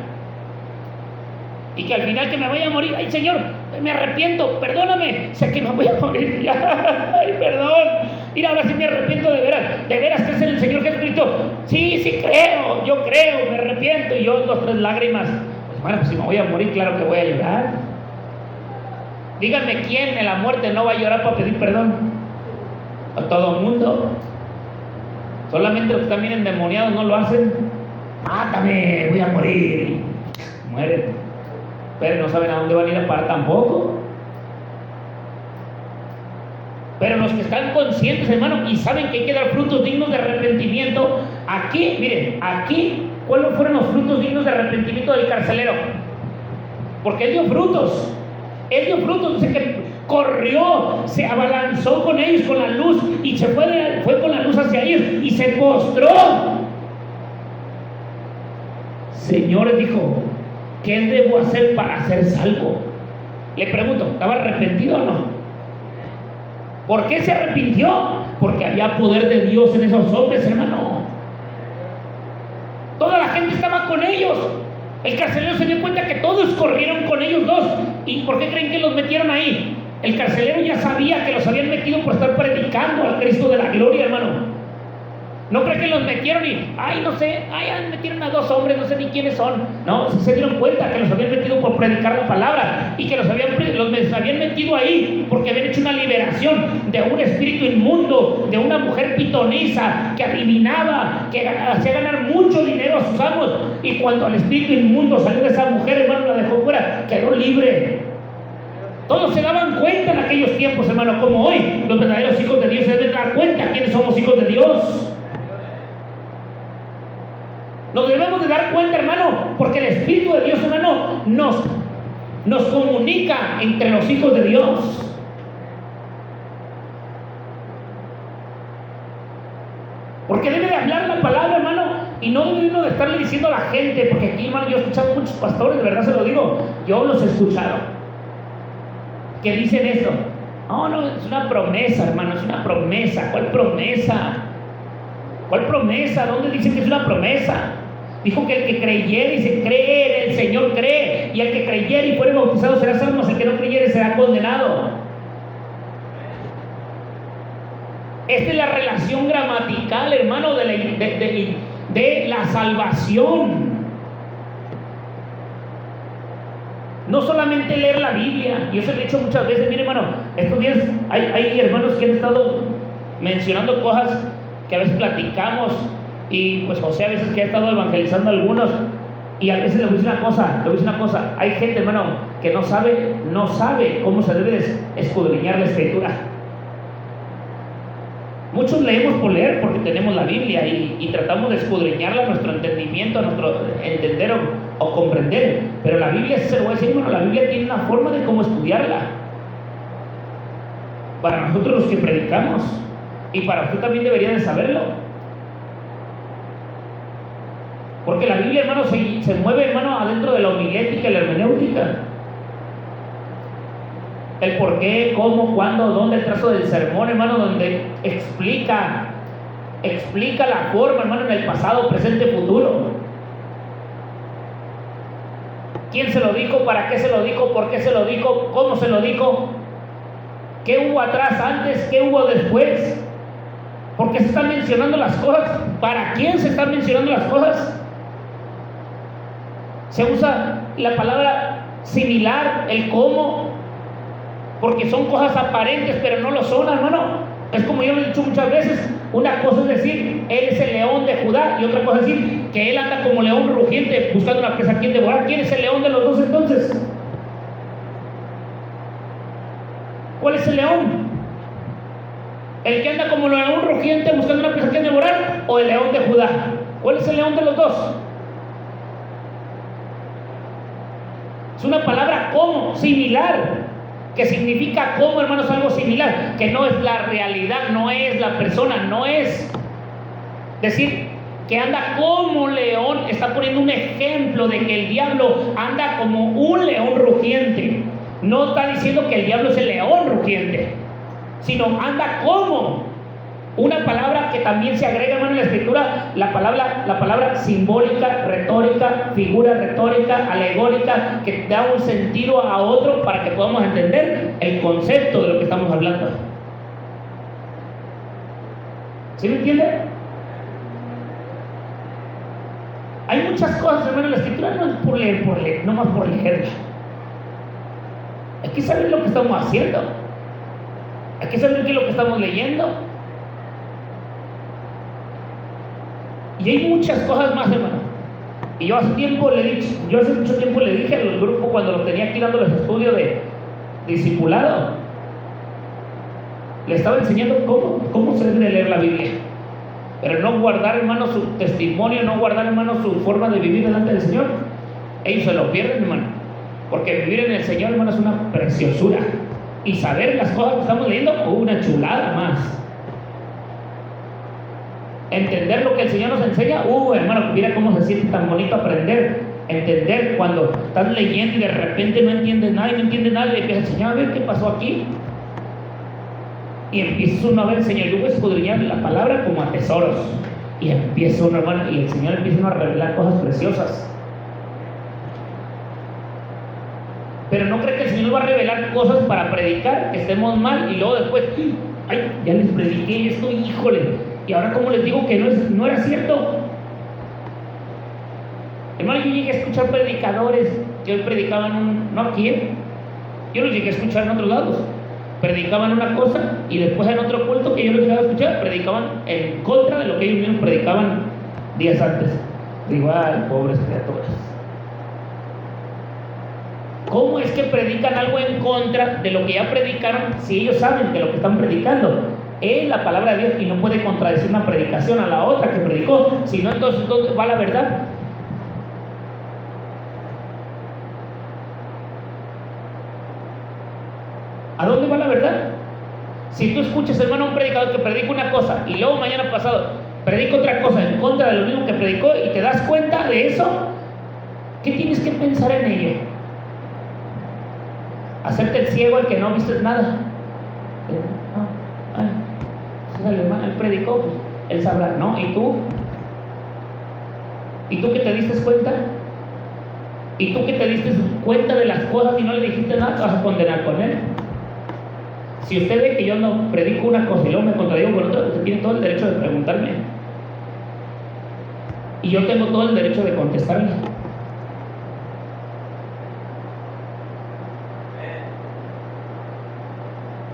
y que al final que me vaya a morir, ay Señor, me arrepiento, perdóname, sé que me voy a morir ya, ay perdón, mira, ahora sí me arrepiento de veras crees en el Señor Jesucristo, sí creo, yo creo, me arrepiento, y yo 2, 3 lágrimas, pues bueno, pues si me voy a morir, claro que voy a llorar. Díganme quién en la muerte no va a llorar para pedir perdón. A todo el mundo. Solamente los que están bien endemoniados no lo hacen. Mátame, voy a morir. Mueren. Pero no saben a dónde van a ir a parar tampoco. Pero los que están conscientes, hermano, y saben que hay que dar frutos dignos de arrepentimiento, Aquí, miren, aquí, ¿cuáles fueron los frutos dignos de arrepentimiento del carcelero? Porque él dio frutos. Él dio frutos, dice que corrió, se abalanzó con ellos, con la luz, y se fue con la luz hacia ellos y se postró. Señor, dijo, ¿qué debo hacer para ser salvo? Le pregunto, ¿estaba arrepentido o no? ¿Por qué se arrepintió? Porque había poder de Dios en esos hombres, hermano. Toda la gente estaba con ellos. El carcelero se dio cuenta que todos corrieron con ellos dos. ¿Y por qué creen que los metieron ahí? El carcelero ya sabía que los habían metido por estar predicando al Cristo de la gloria, hermano. No creen que los metieron y, no sé, metieron a dos hombres, no sé ni quiénes son. No, se dieron cuenta que los habían metido por predicar la palabra y que los habían metido ahí porque habían hecho una liberación de un espíritu inmundo, de una mujer pitonisa que adivinaba, que hacía ganar mucho dinero a sus amos. Y cuando el espíritu inmundo salió de esa mujer, hermano, la dejó fuera, quedó libre. Todos se daban cuenta en aquellos tiempos, hermano, como hoy los verdaderos hijos de Dios se deben dar cuenta quiénes somos hijos de Dios. Nos debemos de dar cuenta, hermano, porque el Espíritu de Dios, hermano, nos comunica entre los hijos de Dios. Porque debe de hablar la palabra, hermano, y no debe uno de estarle diciendo a la gente, porque aquí, hermano, yo he escuchado muchos pastores, de verdad se lo digo, yo los he escuchado, que dicen esto. No, es una promesa, hermano, es una promesa. ¿Cuál promesa? ¿Cuál promesa? ¿Dónde dice que es una promesa? Dijo que el que creyere, dice, cree en el Señor, cree, y el que creyere y fuere bautizado será salvo, mas el que no creyere será condenado. Esta es la relación gramatical, hermano, de la salvación. No solamente leer la Biblia, y eso lo he dicho muchas veces. Mire, hermano, estos días hay hermanos que han estado mencionando cosas que a veces platicamos, y pues José a veces que ha estado evangelizando a algunos, y a veces le voy a decir una cosa, hay gente, hermano, que no sabe cómo se debe escudriñar la Escritura. Muchos leemos por leer porque tenemos la Biblia y tratamos de escudriñarla a nuestro entendimiento, a nuestro entender o comprender, pero la Biblia, se lo voy a decir, hermano, la Biblia tiene una forma de cómo estudiarla para nosotros los que predicamos, y para usted también debería de saberlo. Porque la Biblia, hermano, se mueve, hermano, adentro de la homilética y la hermenéutica. El por qué, cómo, cuándo, dónde, el trazo del sermón, hermano, donde explica la forma, hermano, en el pasado, presente, futuro. ¿Quién se lo dijo? ¿Para qué se lo dijo? ¿Por qué se lo dijo? ¿Cómo se lo dijo? ¿Qué hubo atrás, antes? ¿Qué hubo después? ¿Por qué se están mencionando las cosas? ¿Para quién se están mencionando las cosas? Se usa la palabra similar, el cómo, porque son cosas aparentes, pero no lo son, hermano. Es como yo lo he dicho muchas veces, una cosa es decir, él es el león de Judá, y otra cosa es decir, que él anda como león rugiente, buscando una presa a quien devorar. ¿Quién es el león de los dos entonces? ¿Cuál es el león? ¿El que anda como león rugiente buscando una presa a quien devorar, o el león de Judá? ¿Cuál es el león de los dos? Es una palabra como, similar, que significa como, hermanos, algo similar, que no es la realidad, no es la persona, no es decir que anda como león. Está poniendo un ejemplo de que el diablo anda como un león rugiente. No está diciendo que el diablo es el león rugiente, sino anda como. Una palabra que también se agrega, hermano, en la Escritura, la palabra simbólica, retórica, figura retórica, alegórica, que da un sentido a otro para que podamos entender el concepto de lo que estamos hablando. ¿Sí me entiende? Hay muchas cosas, hermano, en la Escritura no es por leer, no más por leerla. Hay que saber lo que estamos haciendo. Hay que saber qué es lo que estamos leyendo. Y hay muchas cosas más, hermano. Y yo hace mucho tiempo le dije al grupo, cuando los tenía aquí dándoles estudio de discipulado, le estaba enseñando cómo se debe leer la Biblia. pero no guardar, hermano, su testimonio, no guardar, hermano, su forma de vivir delante del Señor, ellos se lo pierden, hermano. Porque vivir en el Señor, hermano, es una preciosura. Y saber las cosas que estamos leyendo, una chulada más. Entender lo que el Señor nos enseña, hermano, mira cómo se siente tan bonito aprender. Entender cuando estás leyendo y de repente no entiendes nada y le empiezas a enseñar, a ver qué pasó aquí. Y empiezas uno a ver, Señor, yo voy a escudriñar la palabra como a tesoros. Y empieza uno, hermano, y el Señor empieza a revelar cosas preciosas. Pero no cree que el Señor va a revelar cosas para predicar, que estemos mal, y luego después, ay, ya les prediqué esto, híjole, y ahora cómo les digo que no era cierto. Hermano, yo llegué a escuchar predicadores que hoy predicaban no aquí, yo los llegué a escuchar en otros lados. Predicaban una cosa y después en otro culto que yo los llegué a escuchar, predicaban en contra de lo que ellos mismos predicaban días antes. Digo, ay, pobres criaturas. ¿Cómo es que predican algo en contra de lo que ya predicaron si ellos saben que lo que están predicando es la palabra de Dios y no puede contradecir una predicación a la otra que predicó? Si no, entonces ¿dónde va la verdad? ¿A dónde va la verdad? Si tú escuchas, hermano, a un predicador que predica una cosa y luego mañana pasado predica otra cosa en contra de lo mismo que predicó y te das cuenta de eso, ¿qué tienes que pensar en ello? Hacerte el ciego al que no viste nada. El hermano, él predicó, pues, él sabrá, ¿no? ¿Y tú? ¿Y tú que te diste cuenta? ¿Y tú que te diste cuenta de las cosas y no le dijiste nada? Te vas a condenar con él. Si usted ve que yo no predico una cosa y luego me contradigo con otra, usted tiene todo el derecho de preguntarme. Y yo tengo todo el derecho de contestarle.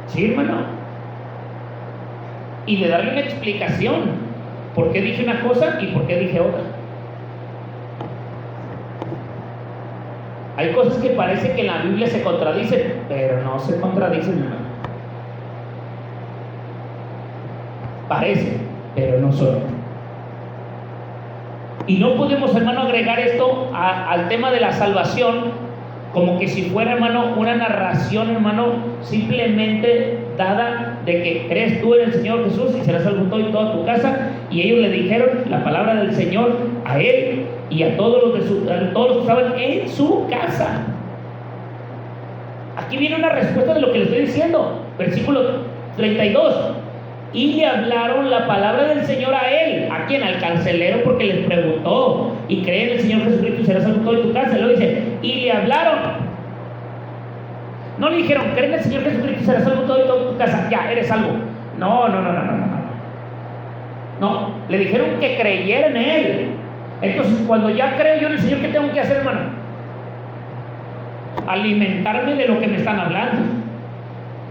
Sí, hermano. Y de darle una explicación. ¿Por qué dije una cosa y por qué dije otra? Hay cosas que parece que en la Biblia se contradicen, pero no se contradicen, hermano. Parece, pero no son. Y no podemos, hermano, agregar esto al tema de la salvación como que si fuera, hermano, una narración, hermano, simplemente dada de que crees tú en el Señor Jesús y serás salvo tú y toda tu casa. Y ellos le dijeron la palabra del Señor a él y a todos los que estaban en su casa. Aquí viene una respuesta de lo que le estoy diciendo. Versículo 32. Y le hablaron la palabra del Señor a él. ¿A quién? Al carcelero, porque les preguntó. Y cree en el Señor Jesucristo y serás salvo todo en tu casa. Luego dice, y le hablaron. No le dijeron, cree en el Señor Jesucristo y serás salvo todo en toda tu casa. Ya, eres salvo. No. No, le dijeron que creyera en él. Entonces, cuando ya creo yo en el Señor, ¿qué tengo que hacer, hermano? Alimentarme de lo que me están hablando.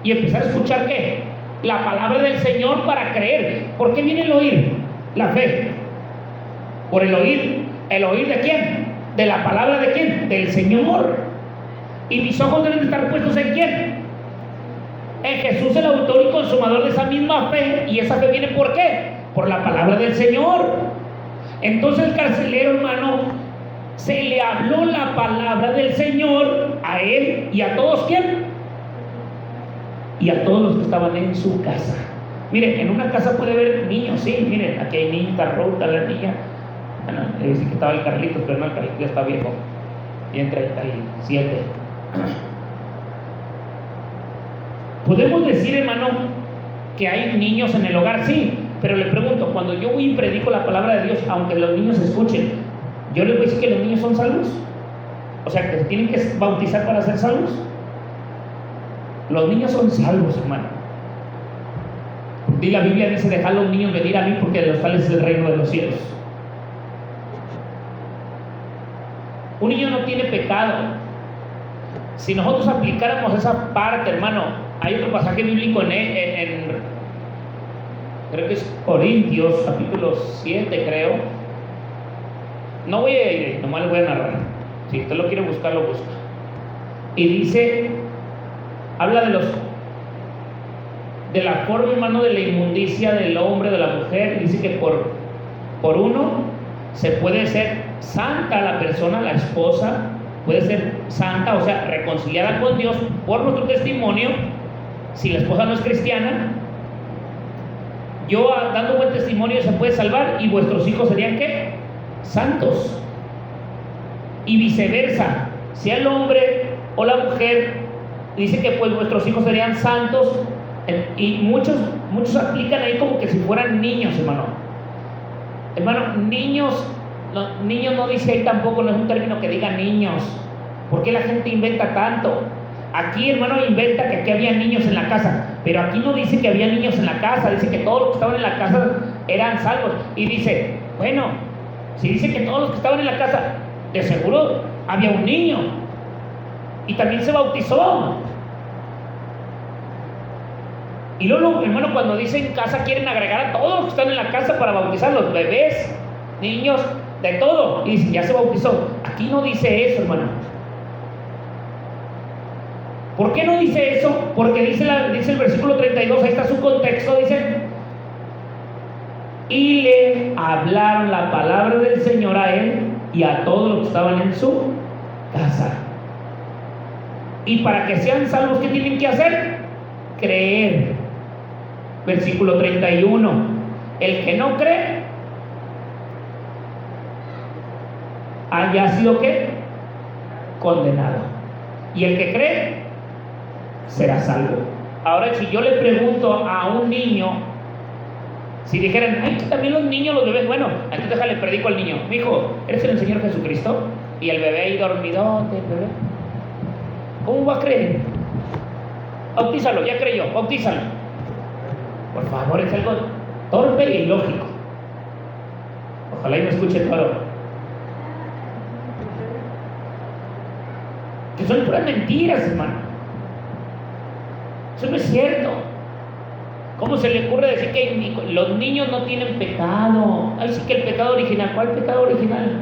Y empezar a escuchar, ¿qué? La palabra del Señor para creer. ¿Por qué viene el oír? La fe. Por el oír. ¿El oír de quién? De la palabra de quién? Del Señor. Y mis ojos deben estar puestos ¿en quién? En Jesús, el autor y consumador de esa misma fe. Y esa fe viene ¿por qué? Por la palabra del Señor. Entonces el carcelero, hermano, se le habló la palabra del Señor a él y a todos ¿quién? Y a todos los que estaban en su casa. Miren, en una casa puede haber niños, sí, miren, aquí hay niña, está Ruth, la niña. Bueno, sí que estaba el Carlitos, pero no, el Carlitos ya está viejo. Tiene 37. Podemos decir, hermano, que hay niños en el hogar, sí, pero le pregunto, cuando yo voy y predico la palabra de Dios, aunque los niños escuchen, ¿yo les voy a decir que los niños son salvos? O sea, que se tienen que bautizar para ser salvos. Los niños son salvos, hermano. Y la Biblia dice, dejad a los niños venir a mí porque de los tales es el reino de los cielos. Un niño no tiene pecado. Si nosotros aplicáramos esa parte, hermano, hay otro pasaje bíblico en creo que es Corintios, capítulo 7, creo. No voy a ir, nomás le voy a narrar. Si usted lo quiere buscar, lo busca. Y dice, habla de los de la forma, hermano, de la inmundicia del hombre, de la mujer. Dice que por uno se puede ser santa la persona, la esposa, puede ser santa, o sea, reconciliada con Dios por nuestro testimonio. Si la esposa no es cristiana, yo dando buen testimonio se puede salvar, y vuestros hijos serían ¿qué? Santos. Y viceversa, si el hombre o la mujer dice que pues vuestros hijos serían santos, y muchos aplican ahí como que si fueran niños, hermano. Hermano, niños no dice ahí tampoco, no es un término que diga niños. ¿Por qué la gente inventa tanto? Aquí, hermano, inventa que aquí había niños en la casa, pero aquí no dice que había niños en la casa, dice que todos los que estaban en la casa eran salvos. Y dice, bueno, si dice que todos los que estaban en la casa, de seguro había un niño y también se bautizó. Y luego, hermano, cuando dicen casa, quieren agregar a todos los que están en la casa para bautizarlos, bebés, niños, de todo, y dicen, ya se bautizó. Aquí no dice eso, hermano. ¿Por qué no dice eso? Porque dice el versículo 32, ahí está su contexto, dice: y le hablaron la palabra del Señor a él y a todos los que estaban en su casa. Y para que sean salvos, ¿qué tienen que hacer? Creer. Versículo 31, el que no cree haya sido ¿qué? Condenado, y el que cree será salvo. Ahora, si yo le pregunto a un niño, si dijeran, ay, que también los niños, los bebés, bueno, entonces déjale, predico al niño, mi hijo, ¿eres el Señor Jesucristo? Y el bebé ahí dormidote, bebé, ¿cómo va a creer? Bautízalo, ya creyó, bautízalo. Por favor, es algo torpe e ilógico. Ojalá y me escuche todo. Que son puras mentiras, hermano. Eso no es cierto. ¿Cómo se le ocurre decir que los niños no tienen pecado? Ay, sí, que el pecado original. ¿Cuál pecado original?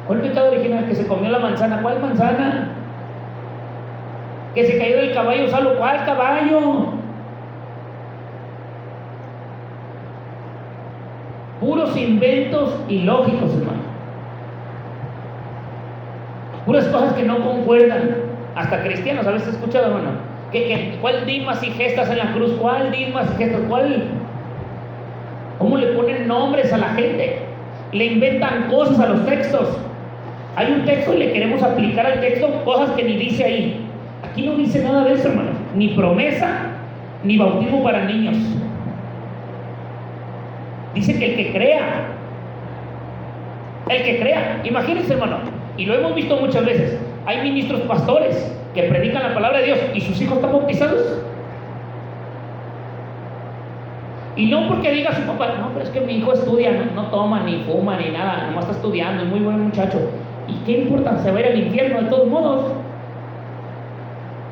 ¿Cuál pecado original? Que se comió la manzana. ¿Cuál manzana? Que se cayó del caballo solo. ¿Cuál caballo? Puros inventos ilógicos, hermano. Puras cosas que no concuerdan. Hasta cristianos a veces he escuchado, hermano, ¿cuál dimas y gestas en la cruz? ¿Cuál dimas y gestas? ¿Cuál? ¿Cómo le ponen nombres a la gente? Le inventan cosas a los textos. Hay un texto y le queremos aplicar al texto cosas que ni dice ahí. Aquí no dice nada de eso, hermano. Ni promesa, ni bautismo para niños. Dice que el que crea, imagínense, hermano, y lo hemos visto muchas veces, hay ministros pastores que predican la palabra de Dios y sus hijos están bautizados. Y no porque diga su papá, no, pero es que mi hijo estudia, no toma, ni fuma, ni nada, nomás está estudiando, es muy buen muchacho. ¿Y qué importa? Se va a ir al infierno de todos modos.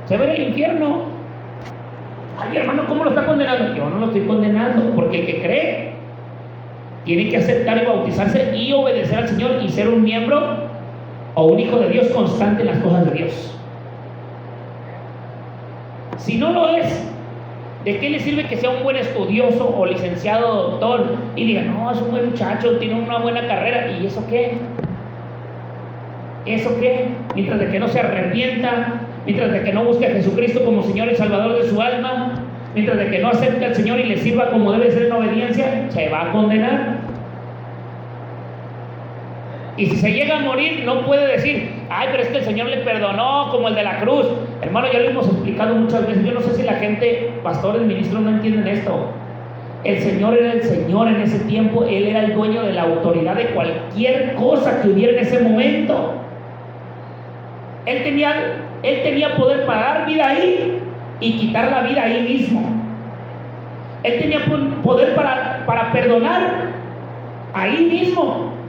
Se va a ir al infierno. Ay, hermano, ¿cómo lo está condenando? Yo no lo estoy condenando, porque el que cree tiene que aceptar y bautizarse y obedecer al Señor y ser un miembro o un hijo de Dios constante en las cosas de Dios. Si no lo es, ¿de qué le sirve que sea un buen estudioso o licenciado, doctor, y diga, no, es un buen muchacho, tiene una buena carrera? ¿Y eso qué? ¿Eso qué? Mientras de que no se arrepienta, mientras de que no busque a Jesucristo como Señor y Salvador de su alma, mientras de que no acepte al Señor y le sirva como debe ser en obediencia, se va a condenar. Y si se llega a morir, no puede decir, ay, pero es que el Señor le perdonó, como el de la cruz. Hermano, ya lo hemos explicado muchas veces. Yo no sé si la gente, pastores, ministros, no entienden esto. El Señor era el Señor en ese tiempo. Él era el dueño de la autoridad de cualquier cosa que hubiera en ese momento. Él tenía poder para dar vida ahí y quitar la vida ahí mismo. Él tenía poder para perdonar ahí mismo,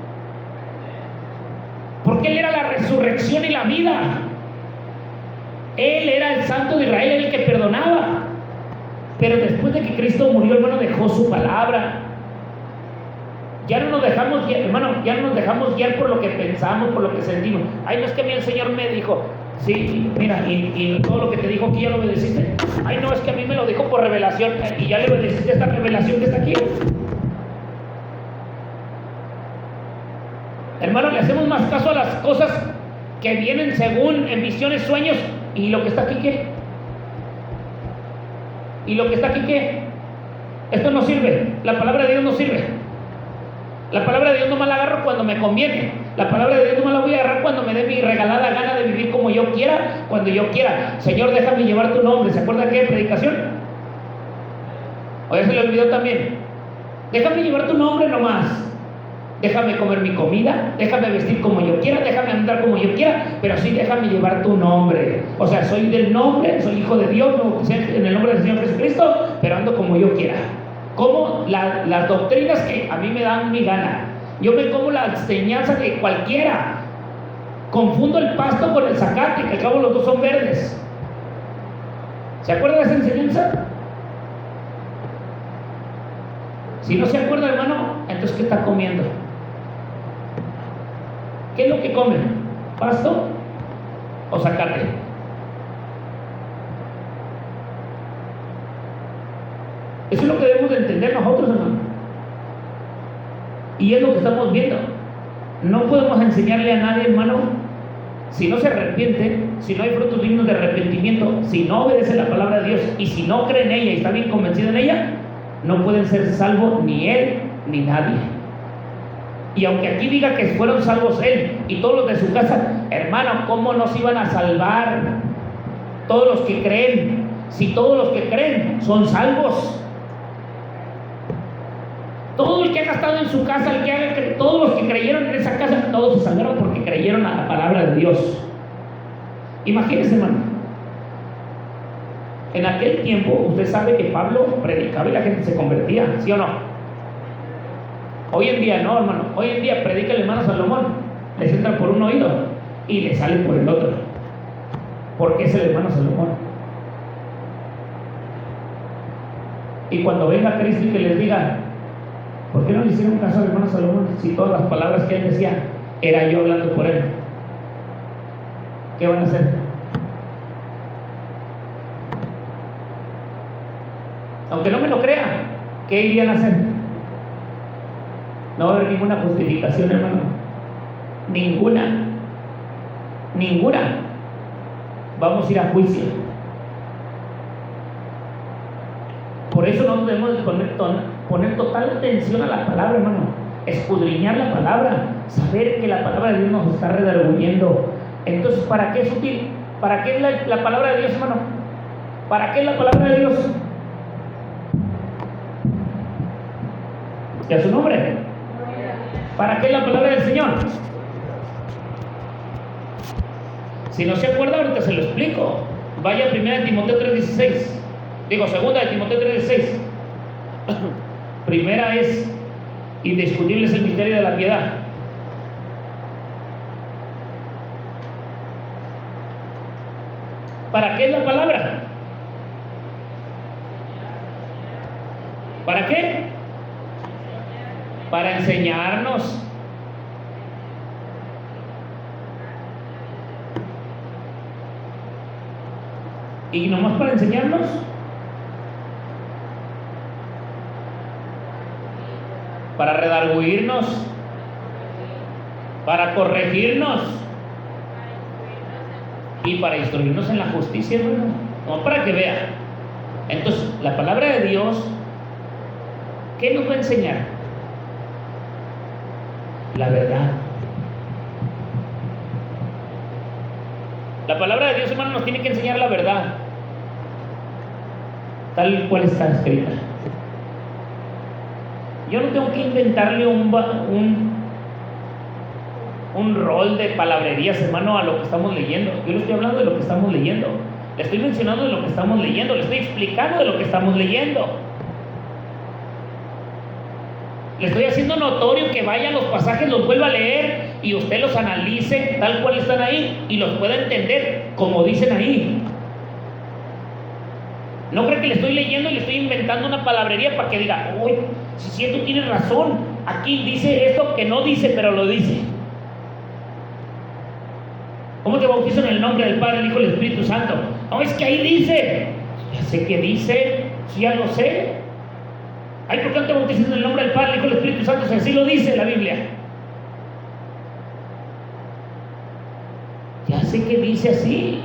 porque Él era la resurrección y la vida. Él era el Santo de Israel, el que perdonaba. Pero después de que Cristo murió, hermano, dejó su palabra. Ya no nos dejamos guiar, hermano, ya no nos dejamos guiar por lo que pensamos, por lo que sentimos. Ay, no es que a mí el Señor me dijo. Sí, mira, y todo lo que te dijo aquí ya lo obedeciste. Ay, no, es que a mí me lo dijo por revelación y ya le obedeciste a esta revelación que está aquí. Hermano, le hacemos más caso a las cosas que vienen según en visiones, sueños, y lo que está aquí, ¿qué? ¿Y lo que está aquí, qué? Esto no sirve, la palabra de Dios no sirve. La palabra de Dios no me la agarro cuando me conviene. La palabra de Dios no me la voy a agarrar cuando me dé mi regalada gana de vivir como yo quiera, cuando yo quiera. Señor, déjame llevar tu nombre. ¿Se acuerda de aquella predicación? O ya se le olvidó también. Déjame llevar tu nombre nomás. Déjame comer mi comida, déjame vestir como yo quiera, déjame andar como yo quiera, pero sí déjame llevar tu nombre. O sea, soy del nombre, soy hijo de Dios, en el nombre del Señor Jesucristo, pero ando como yo quiera. Como las doctrinas que a mí me dan mi gana. Yo me como la enseñanza de cualquiera. Confundo el pasto con el zacate, que al cabo los dos son verdes. ¿Se acuerda de esa enseñanza? Si no se acuerda, hermano, entonces ¿qué está comiendo? ¿Qué es lo que comen? ¿Pasto o zacate? Eso es lo que debemos de entender nosotros, hermano. Y es lo que estamos viendo. No podemos enseñarle a nadie, hermano, si no se arrepiente, si no hay frutos dignos de arrepentimiento, si no obedece la palabra de Dios y si no cree en ella y está bien convencido en ella, no pueden ser salvos ni él ni nadie. Y aunque aquí diga que fueron salvos él y todos los de su casa, hermano, ¿cómo nos iban a salvar todos los que creen? Si todos los que creen son salvos. Todo el que ha gastado en su casa, todos los que creyeron en esa casa, todos se salvaron porque creyeron a la palabra de Dios. Imagínense, hermano. En aquel tiempo, usted sabe que Pablo predicaba y la gente se convertía, ¿sí o no? Hoy en día no, hermano. Hoy en día predica el hermano Salomón, les entra por un oído y le sale por el otro, porque es el hermano Salomón. Y cuando venga Cristo y que les diga, ¿por qué no le hicieron caso al hermano Salomón si todas las palabras que él decía era yo hablando por él? ¿Qué van a hacer? Aunque no me lo crean, ¿qué irían a hacer? No va a haber ninguna justificación, hermano. Ninguna. Vamos a ir a juicio. Por eso no debemos poner total atención a la palabra, hermano. Escudriñar la palabra. Saber que la palabra de Dios nos está redarguyendo. Entonces, ¿para qué es útil? ¿Para qué es la palabra de Dios, hermano? ¿Para qué es la palabra de Dios? ¿Y a su nombre? ¿Para qué es la palabra del Señor? Si no se acuerda, ahorita se lo explico. Vaya a 1 Timoteo 3:16. Digo, 2 Timoteo 3:16. Primera es, indiscutible es el misterio de la piedad. ¿Para qué es la palabra? ¿Para qué? Para enseñarnos. Y nomás para enseñarnos. Para redarguirnos. Para corregirnos. Y para instruirnos en la justicia, hermano. No, para que vea. Entonces, la palabra de Dios, ¿qué nos va a enseñar? La verdad. La palabra de Dios, hermano, nos tiene que enseñar la verdad, tal cual está escrita. Yo no tengo que inventarle un rol de palabrerías, hermano, a lo que estamos leyendo. Yo le estoy hablando de lo que estamos leyendo. Le estoy mencionando de lo que estamos leyendo. Le estoy explicando de lo que estamos leyendo. Le estoy haciendo notorio que vaya a los pasajes, los vuelva a leer y usted los analice tal cual están ahí y los pueda entender como dicen ahí. No creo que le estoy leyendo y le estoy inventando una palabrería para que diga, uy, si tú tienes razón, aquí dice esto que no dice, pero lo dice. ¿Cómo te bautizo en el nombre del Padre, el Hijo y el Espíritu Santo? No, es que ahí dice. Ya sé que dice, ya lo sé. Ay, ¿por qué no te bautizas en el nombre del Padre, el Hijo y el Espíritu Santo? Si así lo dice la Biblia. Ya sé que dice así,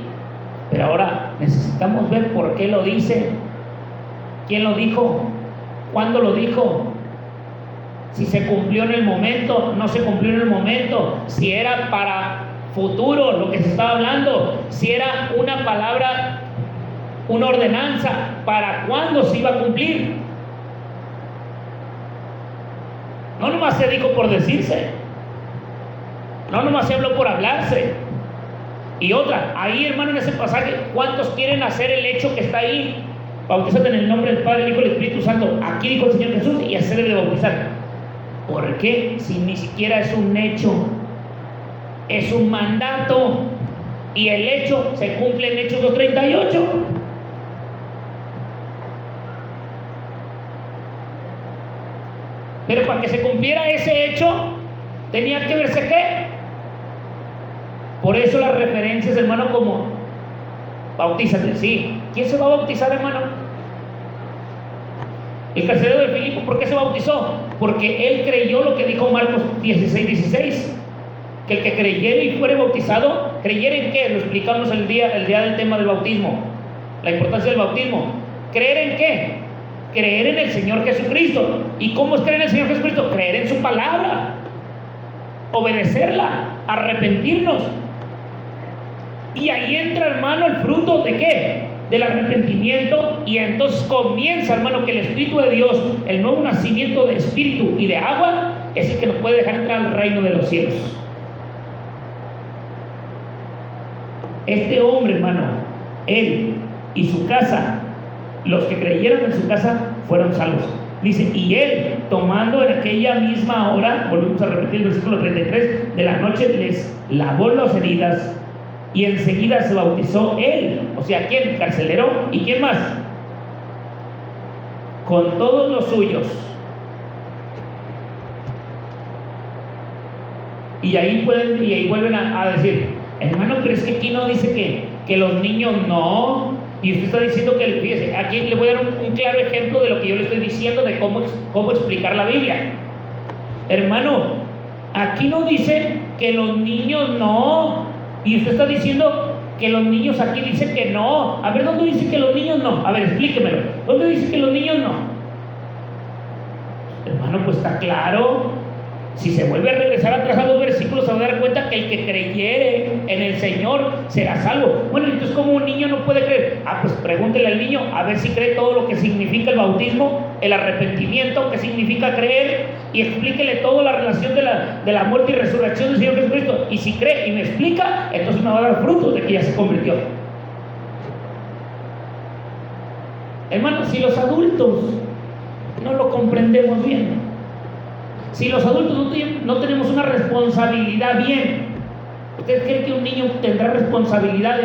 pero ahora necesitamos ver por qué lo dice. ¿Quién lo dijo? ¿Cuándo lo dijo? Si se cumplió en el momento, no se cumplió en el momento, si era para futuro lo que se estaba hablando, si era una palabra, una ordenanza, para cuándo se iba a cumplir. No nomás se dijo por decirse, no nomás se habló por hablarse. Y otra, ahí hermano en ese pasaje, ¿cuántos quieren hacer el hecho que está ahí? Bautízate en el nombre del Padre, el Hijo y el Espíritu Santo. Aquí dijo el Señor Jesús y así se debe de bautizar. ¿Por qué? Si ni siquiera es un hecho, es un mandato, y el hecho se cumple en Hechos 2:38. Pero para que se cumpliera ese hecho, tenía que verse qué. Por eso las referencias, hermano, como bautízate, sí. ¿Quién se va a bautizar, hermano? El carcelero de Filipo. ¿Por qué se bautizó? Porque él creyó lo que dijo Marcos 16:16, que el que creyere y fuere bautizado, ¿creyere en qué? Lo explicamos el día del tema del bautismo, la importancia del bautismo. ¿Creer en qué? Creer en el Señor Jesucristo. ¿Y cómo es creer en el Señor Jesucristo? Creer en su palabra, obedecerla, arrepentirnos. Y ahí entra, hermano, el fruto de qué? Del arrepentimiento. Y entonces comienza, hermano, que el Espíritu de Dios, el nuevo nacimiento de espíritu y de agua, es el que nos puede dejar entrar al reino de los cielos. Este hombre, hermano, él y su casa, los que creyeron en su casa fueron salvos. Dice, y él, tomando en aquella misma hora, volvemos a repetir el versículo 33, de la noche, les lavó las heridas y enseguida se bautizó él. O sea, ¿quién? Carcelero. ¿Y quién más? Con todos los suyos. Y ahí vuelven a decir, hermano, pero es que aquí no dice que los niños no. Y usted está diciendo que, fíjese, aquí le voy a dar un claro ejemplo de lo que yo le estoy diciendo, de cómo explicar la Biblia. Hermano, aquí no dice que los niños no. Y usted está diciendo que los niños, aquí dice que no. A ver, ¿dónde dice que los niños no? A ver, explíquemelo. ¿Dónde dice que los niños no? Hermano, pues está claro. Si se vuelve a regresar atrás a los versículos, se va a dar cuenta que el que creyere en el Señor será salvo. Bueno, entonces, ¿cómo un niño no puede creer? Pues pregúntele al niño a ver si cree todo lo que significa el bautismo, el arrepentimiento, que significa creer, y explíquele toda la relación de la muerte y resurrección del Señor Jesucristo. Y si cree y me explica, entonces me va a dar frutos de que ya se convirtió. Hermanos, si los adultos no lo comprendemos bien, si los adultos no tenemos una responsabilidad bien, ¿usted cree que un niño tendrá responsabilidad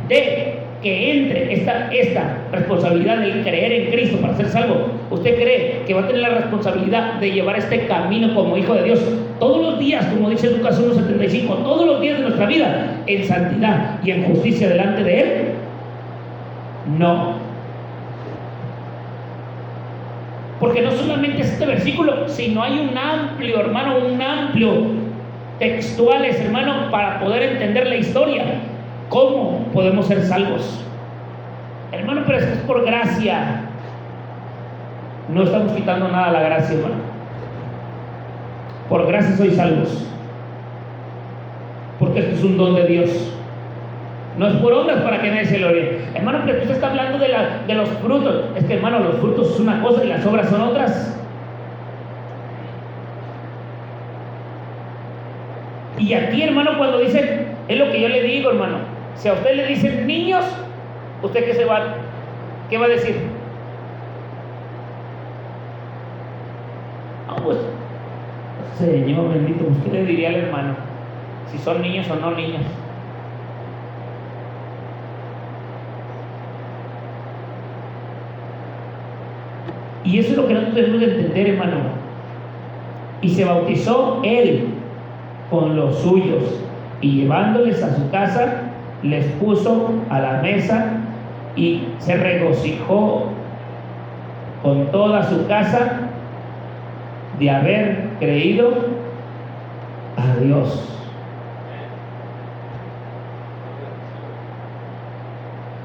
de que entre esta responsabilidad de creer en Cristo para ser salvo? ¿Usted cree que va a tener la responsabilidad de llevar este camino como hijo de Dios todos los días, como dice Lucas 1:75, todos los días de nuestra vida, en santidad y en justicia delante de Él? No. Porque no solamente es este versículo, sino hay un amplio, hermano, textuales, hermano, para poder entender la historia. ¿Cómo podemos ser salvos? Hermano, pero esto es por gracia. No estamos quitando nada a la gracia, hermano. Por gracia sois salvos. Porque esto es un don de Dios. No es por obras para que nadie se glorie. Hermano, pero usted está hablando de los frutos. Es que, hermano, los frutos es una cosa y las obras son otras. Y aquí, hermano, cuando dicen, es lo que yo le digo, hermano. Si a usted le dicen niños, ¿usted qué va a decir? Pues, Señor bendito, ¿usted le diría al hermano si son niños o no niños? Y eso es lo que nosotros debemos de entender, hermano. Y se bautizó él con los suyos. y llevándoles a su casa, les puso a la mesa y se regocijó con toda su casa de haber creído a Dios.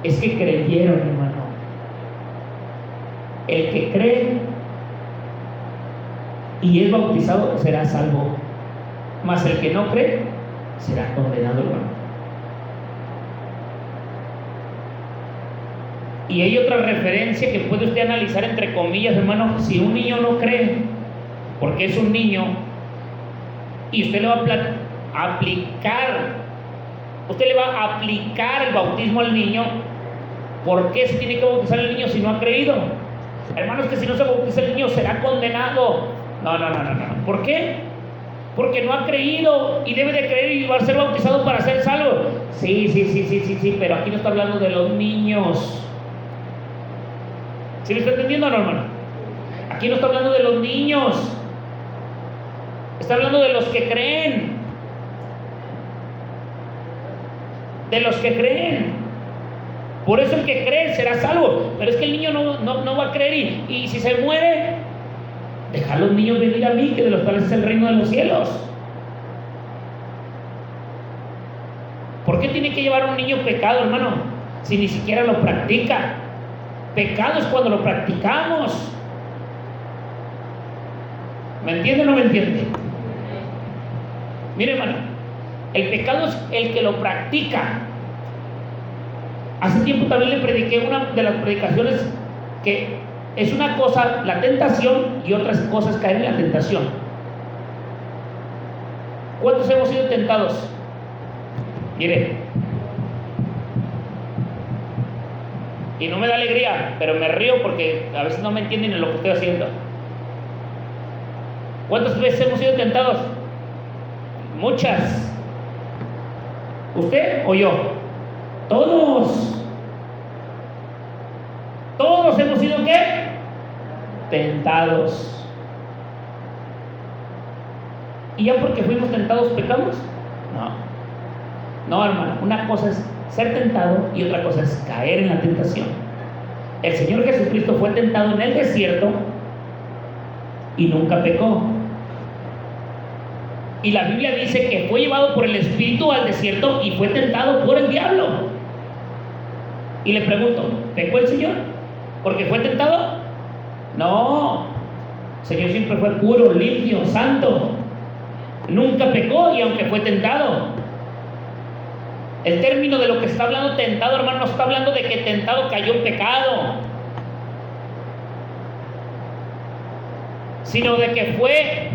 Es que creyeron, hermano. El que cree y es bautizado será salvo, mas el que no cree será condenado, hermano. Y hay otra referencia que puede usted analizar entre comillas, hermano. Si un niño no cree, porque es un niño, y usted le va a aplicar el bautismo al niño, ¿por qué se tiene que bautizar el niño si no ha creído? Hermano, es que si no se bautiza el niño será condenado. No. ¿Por qué? Porque no ha creído y debe de creer y va a ser bautizado para ser salvo. Sí, pero aquí no está hablando de los niños. ¿Sí me está entendiendo, no, hermano? Aquí no está hablando de los niños. Está hablando de los que creen. De los que creen. Por eso el que cree será salvo. Pero es que el niño no va a creer y si se muere, deja a los niños venir a mí, que de los cuales es el reino de los cielos. ¿Por qué tiene que llevar a un niño pecado, hermano? Si ni siquiera lo practica. Pecado es cuando lo practicamos. ¿Me entiende o no me entiende? Mire, hermano, el pecado es el que lo practica. Hace tiempo también le prediqué una de las predicaciones que es una cosa la tentación y otras cosas caer en la tentación. ¿Cuántos hemos sido tentados? Mire, y no me da alegría, pero me río porque a veces no me entienden en lo que estoy haciendo. ¿Cuántas veces hemos sido tentados? Muchas. ¿Usted o yo? Todos hemos sido ¿qué? Tentados. ¿Y ya porque fuimos tentados pecamos? No, hermano. Una cosa es ser tentado y otra cosa es caer en la tentación. El Señor Jesucristo fue tentado en el desierto y nunca pecó. Y la Biblia dice que fue llevado por el Espíritu al desierto y fue tentado por el diablo. Y le pregunto, ¿pecó el Señor porque fue tentado? No. El Señor siempre fue puro, limpio, santo. Nunca pecó y aunque fue tentado. El término de lo que está hablando tentado, hermano, no está hablando de que tentado cayó en pecado, sino de que fue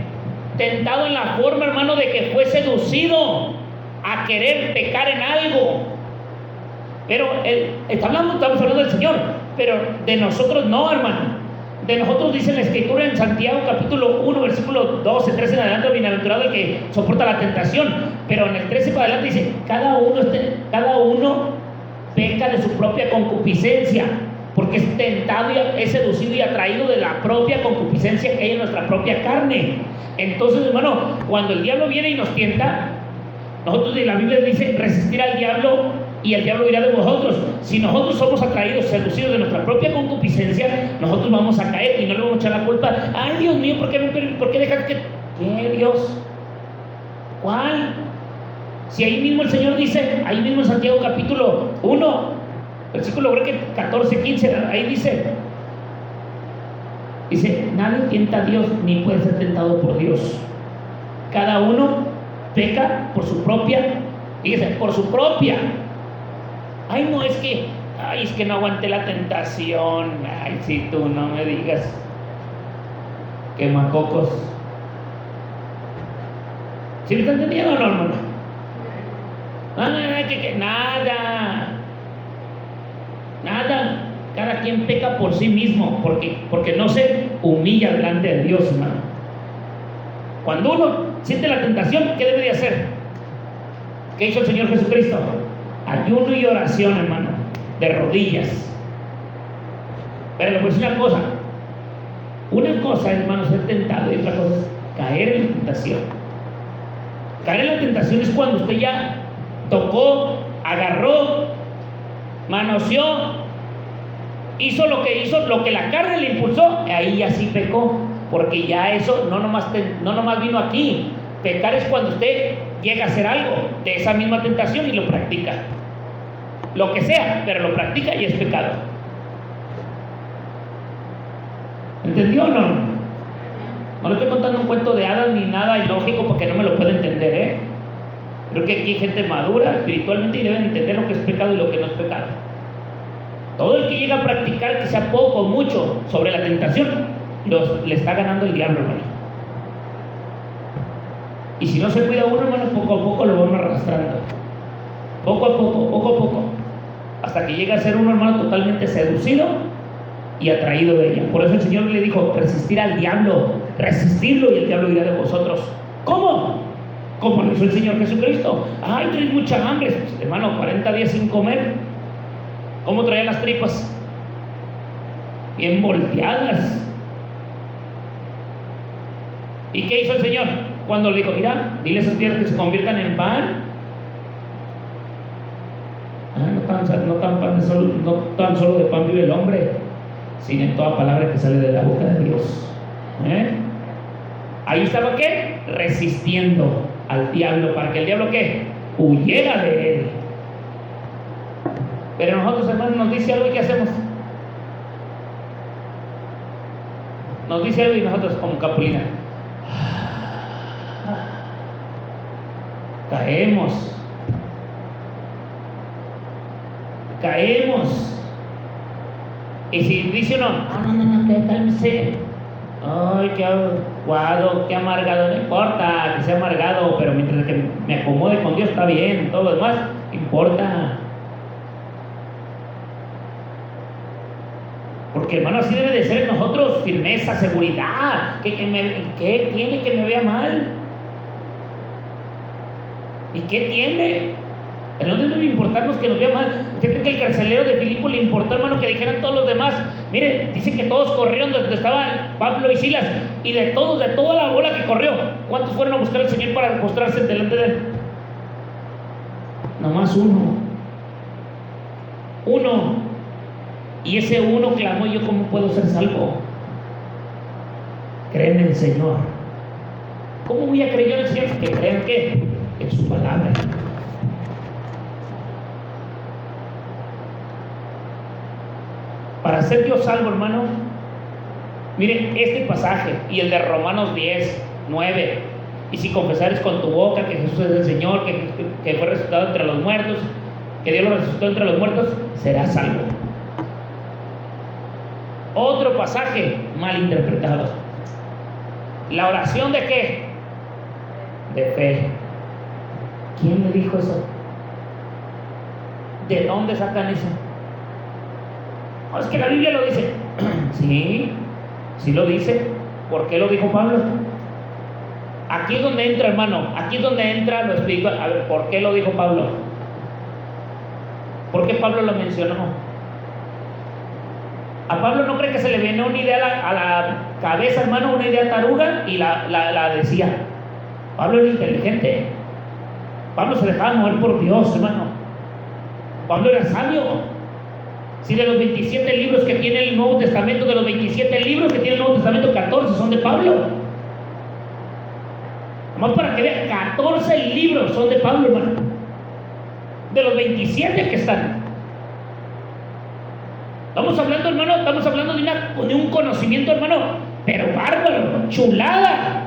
tentado en la forma, hermano, de que fue seducido a querer pecar en algo. Pero estamos hablando del Señor, pero de nosotros no, hermano. De nosotros dice la Escritura en Santiago capítulo 1, versículo 12, 13 en adelante: bienaventurado el que soporta la tentación. Pero en el 13 para adelante dice: cada uno peca de su propia concupiscencia, porque es tentado y es seducido y atraído de la propia concupiscencia que hay en nuestra propia carne. Entonces, hermano, cuando el diablo viene y nos tienta, nosotros, en la Biblia dice: resistir al diablo y el diablo irá de vosotros. Si nosotros somos atraídos, seducidos de nuestra propia concupiscencia, nosotros vamos a caer y no le vamos a echar la culpa. Ay, Dios mío, ¿por qué dejas que... ¿Qué Dios? ¿Cuál? Si ahí mismo el Señor dice, ahí mismo en Santiago capítulo 1, versículo creo que 14, 15, ahí dice, nadie tienta a Dios ni puede ser tentado por Dios. Cada uno peca por su propia, fíjese, por su propia. Ay, no, es que no aguanté la tentación. Ay, si tú no me digas. Quemacocos. ¿Sí me está entendiendo o no, hermano? Nada. Cada quien peca por sí mismo, porque no se humilla delante de Dios, hermano. Cuando uno siente la tentación, ¿qué debe de hacer? ¿Qué hizo el Señor Jesucristo? Ayuno y oración, hermano, de rodillas. Pero le voy a decir una cosa, hermano, ser tentado, y otra cosa es caer en la tentación. Caer en la tentación es cuando usted ya tocó, agarró, manoseó, hizo lo que la carne le impulsó, ahí ya sí pecó, porque ya eso no nomás vino aquí. Pecar es cuando usted llega a hacer algo de esa misma tentación y lo practica. Lo que sea, pero lo practica y es pecado. ¿Entendió o no? No le estoy contando un cuento de hadas ni nada ilógico porque no me lo puede entender, Creo que aquí hay gente madura espiritualmente y deben entender lo que es pecado y lo que no es pecado. Todo el que llega a practicar, que sea poco o mucho, sobre la tentación, le está ganando el diablo, hermano. Y si no se cuida uno, hermano, poco a poco lo va uno arrastrando. Poco a poco. Hasta que llega a ser uno, hermano, totalmente seducido y atraído de ella. Por eso el Señor le dijo: resistir al diablo, resistirlo y el diablo irá de vosotros. ¿Cómo? Como lo hizo el Señor Jesucristo. Ay, traes mucha hambre, hermano, 40 días sin comer. ¿Cómo traían las tripas? Bien volteadas. ¿Y qué hizo el Señor? Cuando le dijo: mira, dile a esas piedras que se conviertan en pan. No tan solo de pan vive el hombre, sino en toda palabra que sale de la boca de Dios. Ahí estaba, ¿qué? Resistiendo al diablo, para que el diablo, ¿qué? Huyera de él. Pero nosotros, hermanos, nos dice algo y ¿qué hacemos? Nos dice algo y nosotros, como Capulina, caemos. Y si dice uno: no, que cálmese, ay, qué aguado, qué amargado, no importa que sea amargado, pero mientras que me acomode con Dios está bien, todo lo demás importa. Porque, hermano, así debe de ser en nosotros: firmeza, seguridad. ¿Qué tiene que me vea mal? ¿Y qué tiene? Pero no debe importarnos que nos vea mal. ¿Usted cree que el carcelero de Filipo le importó, hermano, que dijeran todos los demás? Mire, dice que todos corrieron donde estaban Pablo y Silas, y de toda la bola que corrió, ¿cuántos fueron a buscar al Señor para postrarse delante de él? Nomás uno. Y ese uno clamó: ¿yo cómo puedo ser salvo? Creen en el Señor. ¿Cómo voy a creer en el Señor? Que crean, ¿qué? En su palabra. Para ser Dios salvo, hermano, mire este pasaje y el de Romanos 10, 9. Y si confesares con tu boca que Jesús es el Señor, que fue resucitado entre los muertos, que Dios lo resucitó entre los muertos, serás salvo. Otro pasaje mal interpretado. ¿La oración de qué? De fe. ¿Quién le dijo eso? ¿De dónde sacan eso? No, es que la Biblia lo dice. Sí lo dice. ¿Por qué lo dijo Pablo? Aquí es donde entra, hermano, aquí es donde entra lo espiritual. A ver, ¿por qué lo dijo Pablo? ¿Por qué Pablo lo mencionó? A Pablo no cree que se le viene una idea a la cabeza, hermano, una idea taruga y la decía. Pablo era inteligente. Pablo se dejaba mover por Dios, hermano. Pablo era sabio. Si de los 27 libros que tiene el Nuevo Testamento, de los 27 libros que tiene el Nuevo Testamento, 14 son de Pablo. Nomás para que vean, 14 libros son de Pablo, hermano. De los 27 que están. Estamos hablando, hermano, de un conocimiento, hermano, pero bárbaro, chulada.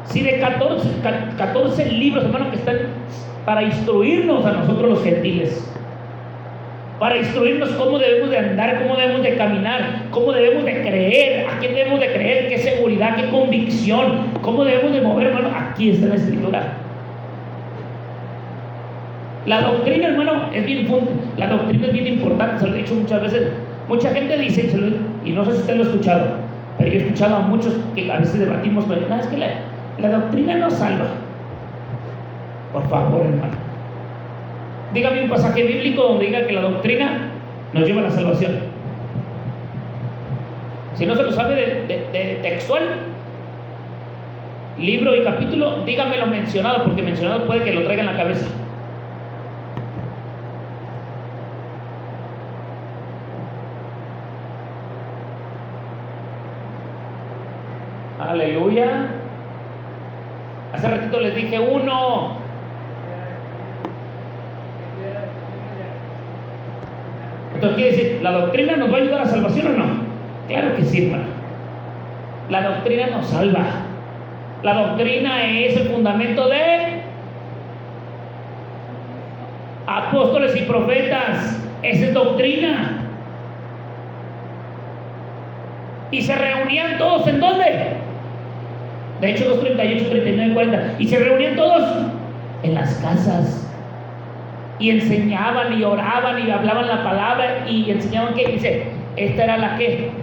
Si de 14 libros, hermano, que están para instruirnos a nosotros los gentiles, para instruirnos cómo debemos de andar, cómo debemos de caminar, cómo debemos de creer, a quién debemos de creer, qué seguridad, qué convicción, cómo debemos de mover, hermano, aquí está la Escritura. La doctrina, hermano, es bien importante, se lo he dicho muchas veces. Mucha gente dice, y no sé si usted lo ha escuchado, pero yo he escuchado a muchos que a veces debatimos, pero no, es que la doctrina no salva. Por favor, hermano, dígame un pasaje bíblico donde diga que la doctrina nos lleva a la salvación. Si no se lo sabe de textual, libro y capítulo, dígamelo mencionado, porque mencionado puede que lo traiga en la cabeza. Aleluya. Hace ratito les dije uno. Entonces quiere decir, ¿la doctrina nos va a ayudar a salvación o no? Claro que sí, hermano. La doctrina nos salva. La doctrina es el fundamento de apóstoles y profetas. Esa es doctrina. Y se reunían todos, ¿en dónde? De hecho, 2:38, 39, 40. Y se reunían todos en las casas. Y enseñaban y oraban y hablaban la palabra y enseñaban que dice, esta era la que,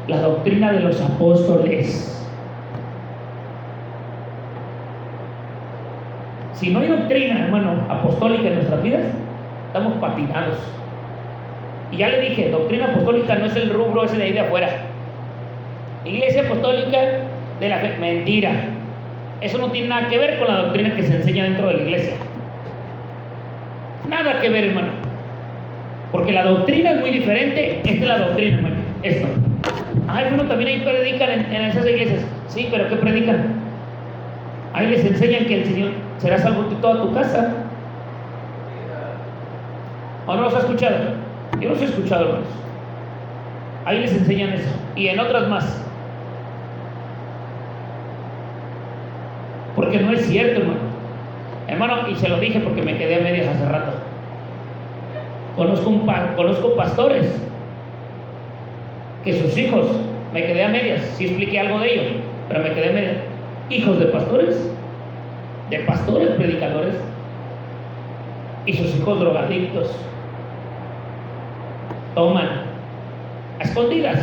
la doctrina de los apóstoles. Si no hay doctrina, hermano, apostólica en nuestras vidas, estamos patinados. Y ya le dije, doctrina apostólica no es el rubro ese de ahí de afuera. Iglesia apostólica de la fe, mentira. Eso no tiene nada que ver con la doctrina que se enseña dentro de la iglesia. Nada que ver, hermano. Porque la doctrina es muy diferente. Esta es la doctrina, hermano. Esto. Ay, bueno, también ahí predican en esas iglesias. Sí, pero ¿qué predican? Ahí les enseñan que el Señor será salvo de toda tu casa. ¿O no los ha escuchado? Yo los he escuchado, hermanos. Ahí les enseñan eso. Y en otras más. Porque no es cierto, hermano. Hermano, y se lo dije porque me quedé a medias hace rato. Conozco pastores que sus hijos, me quedé a medias, sí expliqué algo de ello, pero me quedé a medias. Hijos de pastores predicadores, y sus hijos drogadictos, toman a escondidas,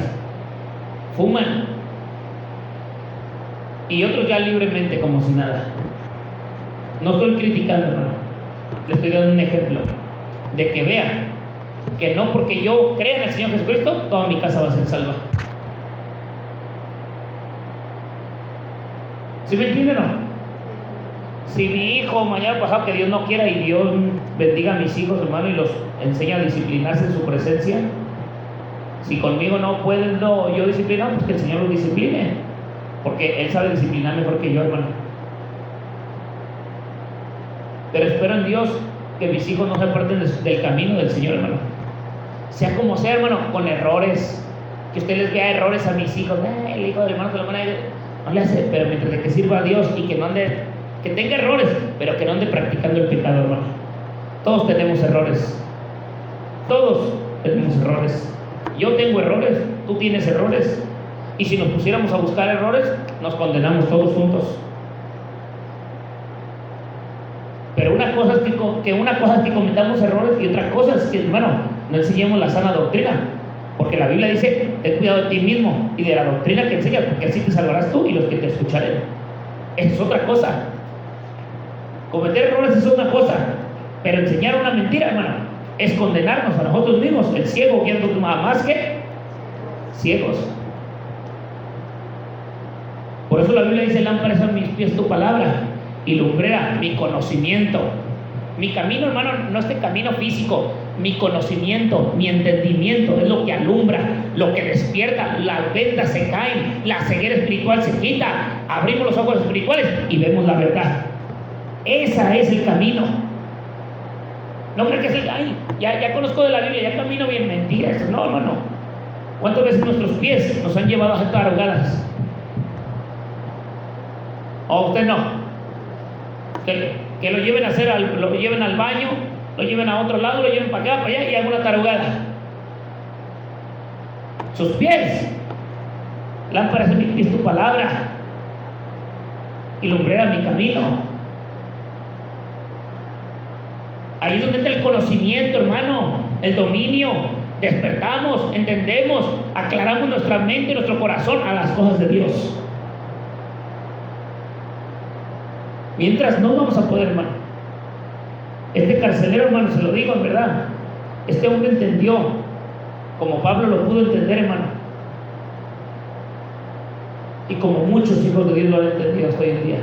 fuman, y otros ya libremente como si nada. No estoy criticando, hermano, le estoy dando un ejemplo de que vean que no porque yo crea en el Señor Jesucristo, toda mi casa va a ser salva. ¿Sí me entienden o no? Si mi hijo mañana pasado, que Dios no quiera, y Dios bendiga a mis hijos, hermano, y los enseña a disciplinarse en su presencia, si conmigo no pueden yo disciplinar, pues que el Señor los discipline, porque Él sabe disciplinar mejor que yo, hermano. Pero espero en Dios que mis hijos no se aparten del camino del Señor, hermano. Sea como sea, hermano, con errores, que usted les vea errores a mis hijos. El hijo del hermano que lo van a no le hace, pero mientras de que sirva a Dios y que no ande, que tenga errores, pero que no ande practicando el pecado, hermano. Todos tenemos errores. Todos tenemos errores. Yo tengo errores, tú tienes errores. Y si nos pusiéramos a buscar errores, nos condenamos todos juntos. Pero una cosa es que cometamos errores y otra cosa es que, hermano, no enseñemos la sana doctrina. Porque la Biblia dice, ten cuidado de ti mismo y de la doctrina que enseñas, porque así te salvarás tú y los que te escucharen. Eso es otra cosa. Cometer errores es una cosa, pero enseñar una mentira, hermano, es condenarnos a nosotros mismos. El ciego viendo más que ciegos. Por eso la Biblia dice, lámpara es a mis pies tu palabra y lumbrera mi conocimiento. Mi camino, hermano, no es este camino físico. Mi conocimiento, mi entendimiento es lo que alumbra, lo que despierta. Las vendas se caen, la ceguera espiritual se quita, abrimos los ojos espirituales y vemos la verdad. Ese es el camino. No creo que es el, ya conozco de la Biblia, ya camino bien. Mentira, eso no. ¿Cuántas veces nuestros pies nos han llevado a hacer tarugadas? ¿O usted no? Que lo lleven a hacer, lo lleven al baño, lo lleven a otro lado, lo lleven para acá, para allá y hagan una tarugada. Sus pies, lámpara es mi pies tu palabra y lumbrera mi camino. Ahí es donde está el conocimiento, hermano, el dominio. Despertamos, entendemos, aclaramos nuestra mente y nuestro corazón a las cosas de Dios. Mientras no vamos a poder, hermano. Este carcelero, hermano, se lo digo en verdad, este hombre entendió, como Pablo lo pudo entender, hermano, y como muchos hijos de Dios lo han entendido hasta hoy en día.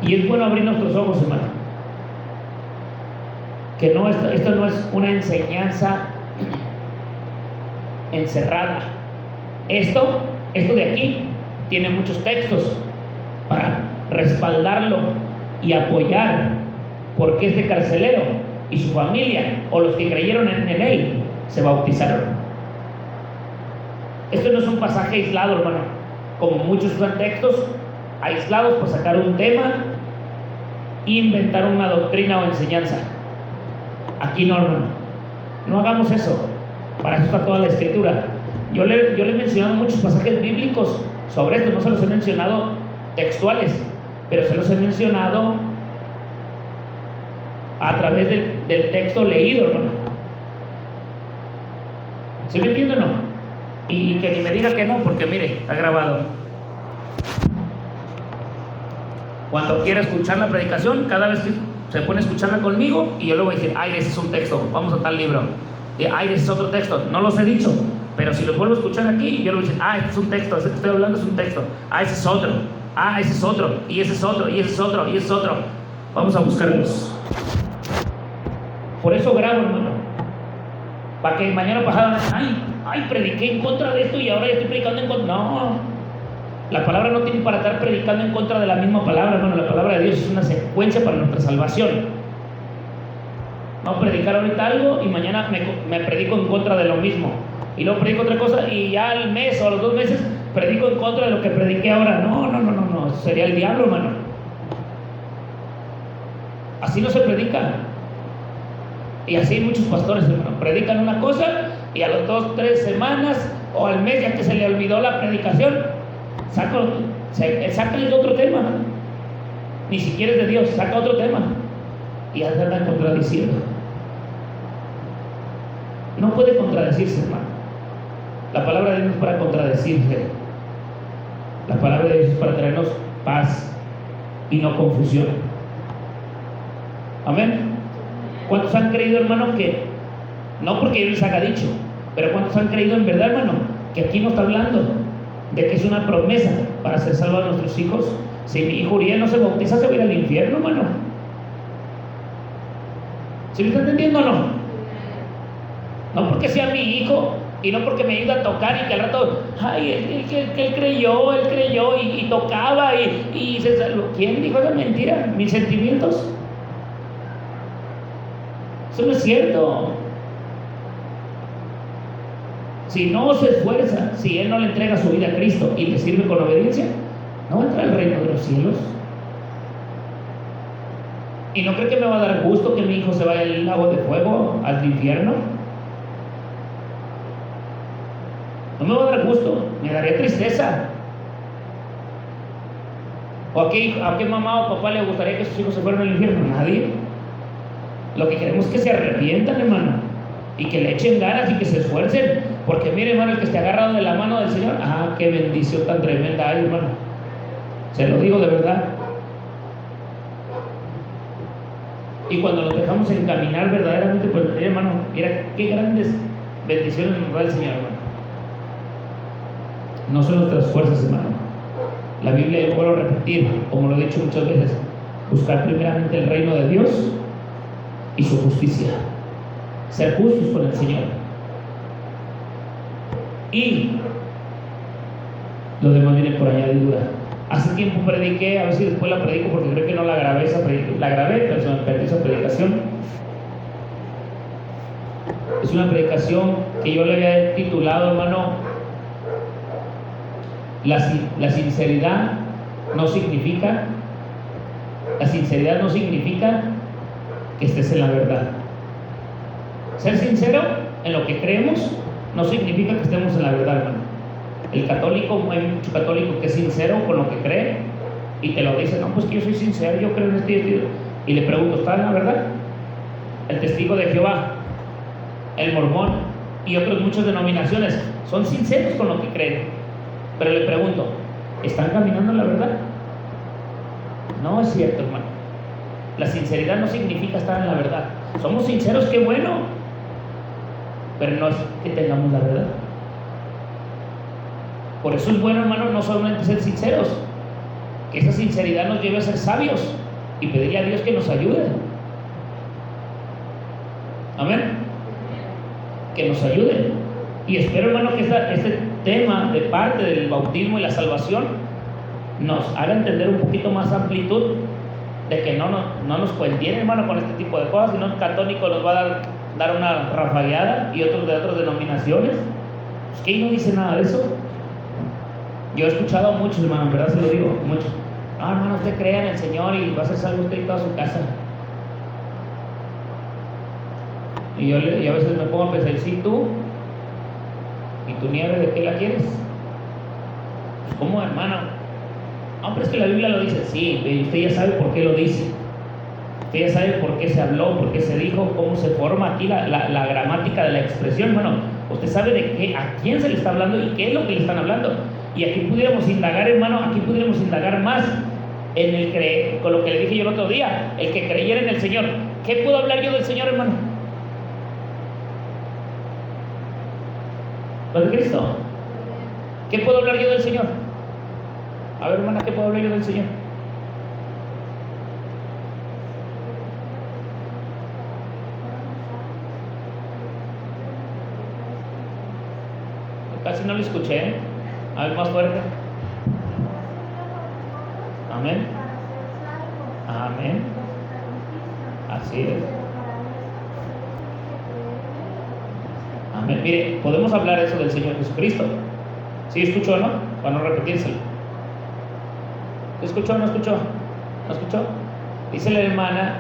Y es bueno abrir nuestros ojos, hermano, que no, esto no es una enseñanza encerrada. Esto de aquí tiene muchos textos para respaldarlo y apoyar por qué este carcelero y su familia o los que creyeron en él se bautizaron. Esto no es un pasaje aislado, hermano, como muchos usan textos aislados para sacar un tema e inventar una doctrina o enseñanza. Aquí no, hermano, no hagamos eso. Para eso está toda la escritura. Yo le he mencionado muchos pasajes bíblicos sobre esto, no se los he mencionado textuales, pero se los he mencionado a través del texto leído, hermano. ¿Sí me entiende o no? Y que ni me diga que no, porque mire, está grabado. Cuando quiera escuchar la predicación, cada vez que se pone a escucharla conmigo, y yo le voy a decir, ay, ese es un texto, vamos a tal libro. Y, ay, ese es otro texto, no los he dicho, pero si los vuelvo a escuchar aquí, yo le voy a decir, ah, este es un texto, ese que estoy hablando es un texto, ah, ese es otro, ah, ese es otro, y ese es otro, y ese es otro, y ese es otro. Vamos a buscarlos. Por eso grabo, hermano, para que mañana pasado, ay, prediqué en contra de esto y ahora ya estoy predicando en contra. No, la palabra no tiene para estar predicando en contra de la misma palabra, hermano. La palabra de Dios es una secuencia para nuestra salvación. No predicar ahorita algo y mañana me predico en contra de lo mismo, y luego predico otra cosa y ya al mes o a los 2 meses predico en contra de lo que prediqué ahora. No, eso sería el diablo, hermano. Así no se predica. Y así hay muchos pastores, hermano, predican una cosa y a las 2, 3 semanas o al mes, ya que se le olvidó la predicación, saca el otro tema, ¿no? Ni siquiera es de Dios, saca otro tema y ya se andan contradiciendo. No puede contradecirse, hermano. La palabra de Dios es para contradecirse. La palabra de Dios es para traernos paz y no confusión. Amén. ¿Cuántos han creído, hermano, que no porque yo les haga dicho, pero cuántos han creído en verdad, hermano, que aquí no está hablando de que es una promesa para ser salvados nuestros hijos? Si mi hijo Uriel no se bautiza, se va a ir al infierno, hermano. ¿Sí me está entendiendo o no? No porque sea mi hijo y no porque me ayuda a tocar y que al rato, ay, él creyó y tocaba y se salvó. ¿Quién dijo esa mentira? ¿Mis sentimientos? Eso no es cierto. Si no se esfuerza, si él no le entrega su vida a Cristo y le sirve con obediencia, no va a entrar al reino de los cielos. ¿Y no cree que me va a dar gusto que mi hijo se vaya al lago de fuego, al infierno? No me va a dar gusto, me daría tristeza. ¿O a qué mamá o papá le gustaría que sus hijos se fueran al infierno? Nadie. Lo que queremos es que se arrepientan, hermano, y que le echen ganas y que se esfuercen. Porque mire, hermano, el que esté agarrado de la mano del Señor, qué bendición tan tremenda hay, hermano. Se lo digo de verdad. Y cuando nos dejamos encaminar verdaderamente por el Señor, hermano, mira qué grandes bendiciones nos da el Señor, hermano. No son nuestras fuerzas, hermano. La Biblia, yo puedo repetir, como lo he dicho muchas veces, buscar primeramente el reino de Dios y su justicia, ser justos con el Señor, y lo demás viene por añadidura. Hace tiempo prediqué, a ver si después la predico porque creo que no la grabé, la grabé, pero se me perdió esa predicación. Es una predicación que yo le había titulado, hermano, la sinceridad no significa que estés en la verdad. Ser sincero en lo que creemos no significa que estemos en la verdad, hermano. El católico, hay mucho católico que es sincero con lo que cree y te lo dice, no, pues que yo soy sincero, yo creo en esto. Y le pregunto, ¿está en la verdad? El testigo de Jehová, el mormón y otras muchas denominaciones son sinceros con lo que creen, pero le pregunto, ¿están caminando en la verdad? No es cierto, hermano. La sinceridad no significa estar en la verdad. Somos sinceros, qué bueno, pero no es que tengamos la verdad. Por eso es bueno, hermano, no solamente ser sinceros, que esa sinceridad nos lleve a ser sabios y pedirle a Dios que nos ayude. Amén. Que nos ayude. Y espero, hermano, que este tema de parte del bautismo y la salvación nos haga entender un poquito más amplitud, de que no nos contiene, hermano, con este tipo de cosas, sino el católico nos va a dar una rafagueada y otros de otras denominaciones. Pues que ahí no dice nada de eso. Yo he escuchado a muchos, hermano, en verdad se lo digo, muchos. Ah, hermano, usted crea en el Señor y va a ser salvo usted y toda su casa. Y a veces me pongo a pensar, ¿sí tú? ¿Y tu nieve de qué la quieres? Pues, ¿cómo, hermano? No, pero es que la Biblia lo dice. Sí, y usted ya sabe por qué lo dice. Usted ya sabe por qué se habló, por qué se dijo, cómo se forma aquí la gramática de la expresión, hermano. Usted sabe de qué, a quién se le está hablando y qué es lo que le están hablando. Y aquí pudiéramos indagar, hermano, aquí pudiéramos indagar más en el creer, con lo que le dije yo el otro día, el que creyera en el Señor. ¿Qué puedo hablar yo del Señor, hermano? ¿Lo de Cristo? ¿Qué puedo hablar yo del Señor? A ver, hermana, ¿qué puedo hablar yo del Señor? Casi no lo escuché, ¿eh? A ver, más fuerte. Amén. Amén. Así es. Amén. Mire, podemos hablar eso del Señor Jesucristo. ¿Sí escuchó o no? Para no repetírselo. ¿Escuchó o no escuchó? ¿No escuchó? Dice la hermana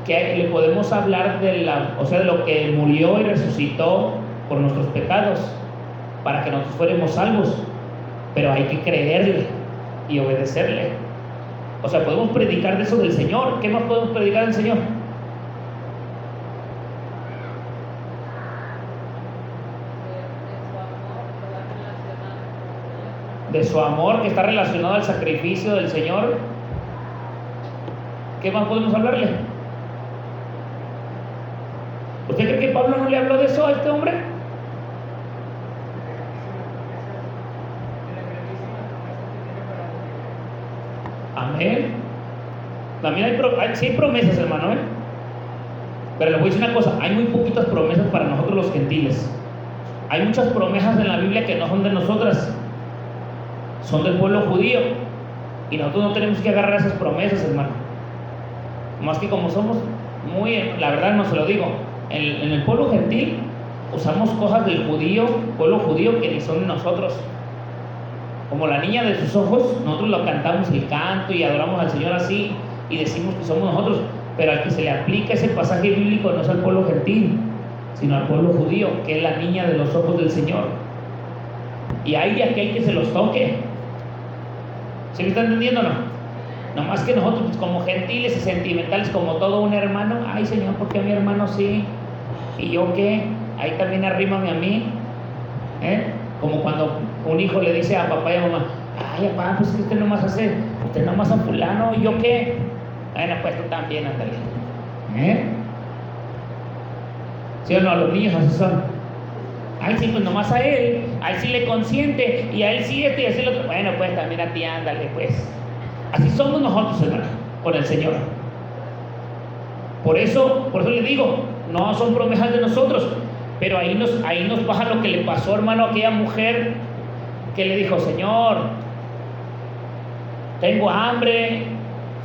que le podemos hablar de lo que murió y resucitó por nuestros pecados, para que nosotros fuéramos salvos, pero hay que creerle y obedecerle. O sea, podemos predicar de eso del Señor. ¿Qué más podemos predicar del Señor? De su amor, que está relacionado al sacrificio del Señor. ¿Qué más podemos hablarle? ¿Usted cree que Pablo no le habló de eso a este hombre? Amén. También sí hay promesas, hermano, ¿eh? Pero les voy a decir una cosa, hay muy poquitas promesas para nosotros los gentiles. Hay muchas promesas en la Biblia que no son de nosotras, son del pueblo judío, y nosotros no tenemos que agarrar esas promesas, hermano. Más que como somos muy, la verdad no se lo digo, en el pueblo gentil usamos cosas del pueblo judío que ni son de nosotros. Como la niña de sus ojos, nosotros lo cantamos el canto y adoramos al Señor así y decimos que somos nosotros, pero al que se le aplica ese pasaje bíblico no es al pueblo gentil, sino al pueblo judío, que es la niña de los ojos del Señor. Y hay de aquel que se los toque. ¿Sí me está entendiendo o no? Nomás que nosotros, pues, como gentiles y sentimentales, como todo un hermano, ay Señor, ¿por qué a mi hermano sí? ¿Y yo qué? Ahí también arrímame a mí. Como cuando un hijo le dice a papá y a mamá, ay papá, pues usted nomás a fulano, ¿y yo qué? Bueno, pues tú también, ándale. ¿Sí o no? Los niños así son. Ay, sí, pues nomás a él sí le consiente, y a él sí y así lo otro. Bueno, pues también a ti, ándale, pues. Así somos nosotros, hermano, con el Señor. Por eso le digo, no son promesas de nosotros, pero ahí nos pasa lo que le pasó, hermano, a aquella mujer que le dijo, Señor, tengo hambre.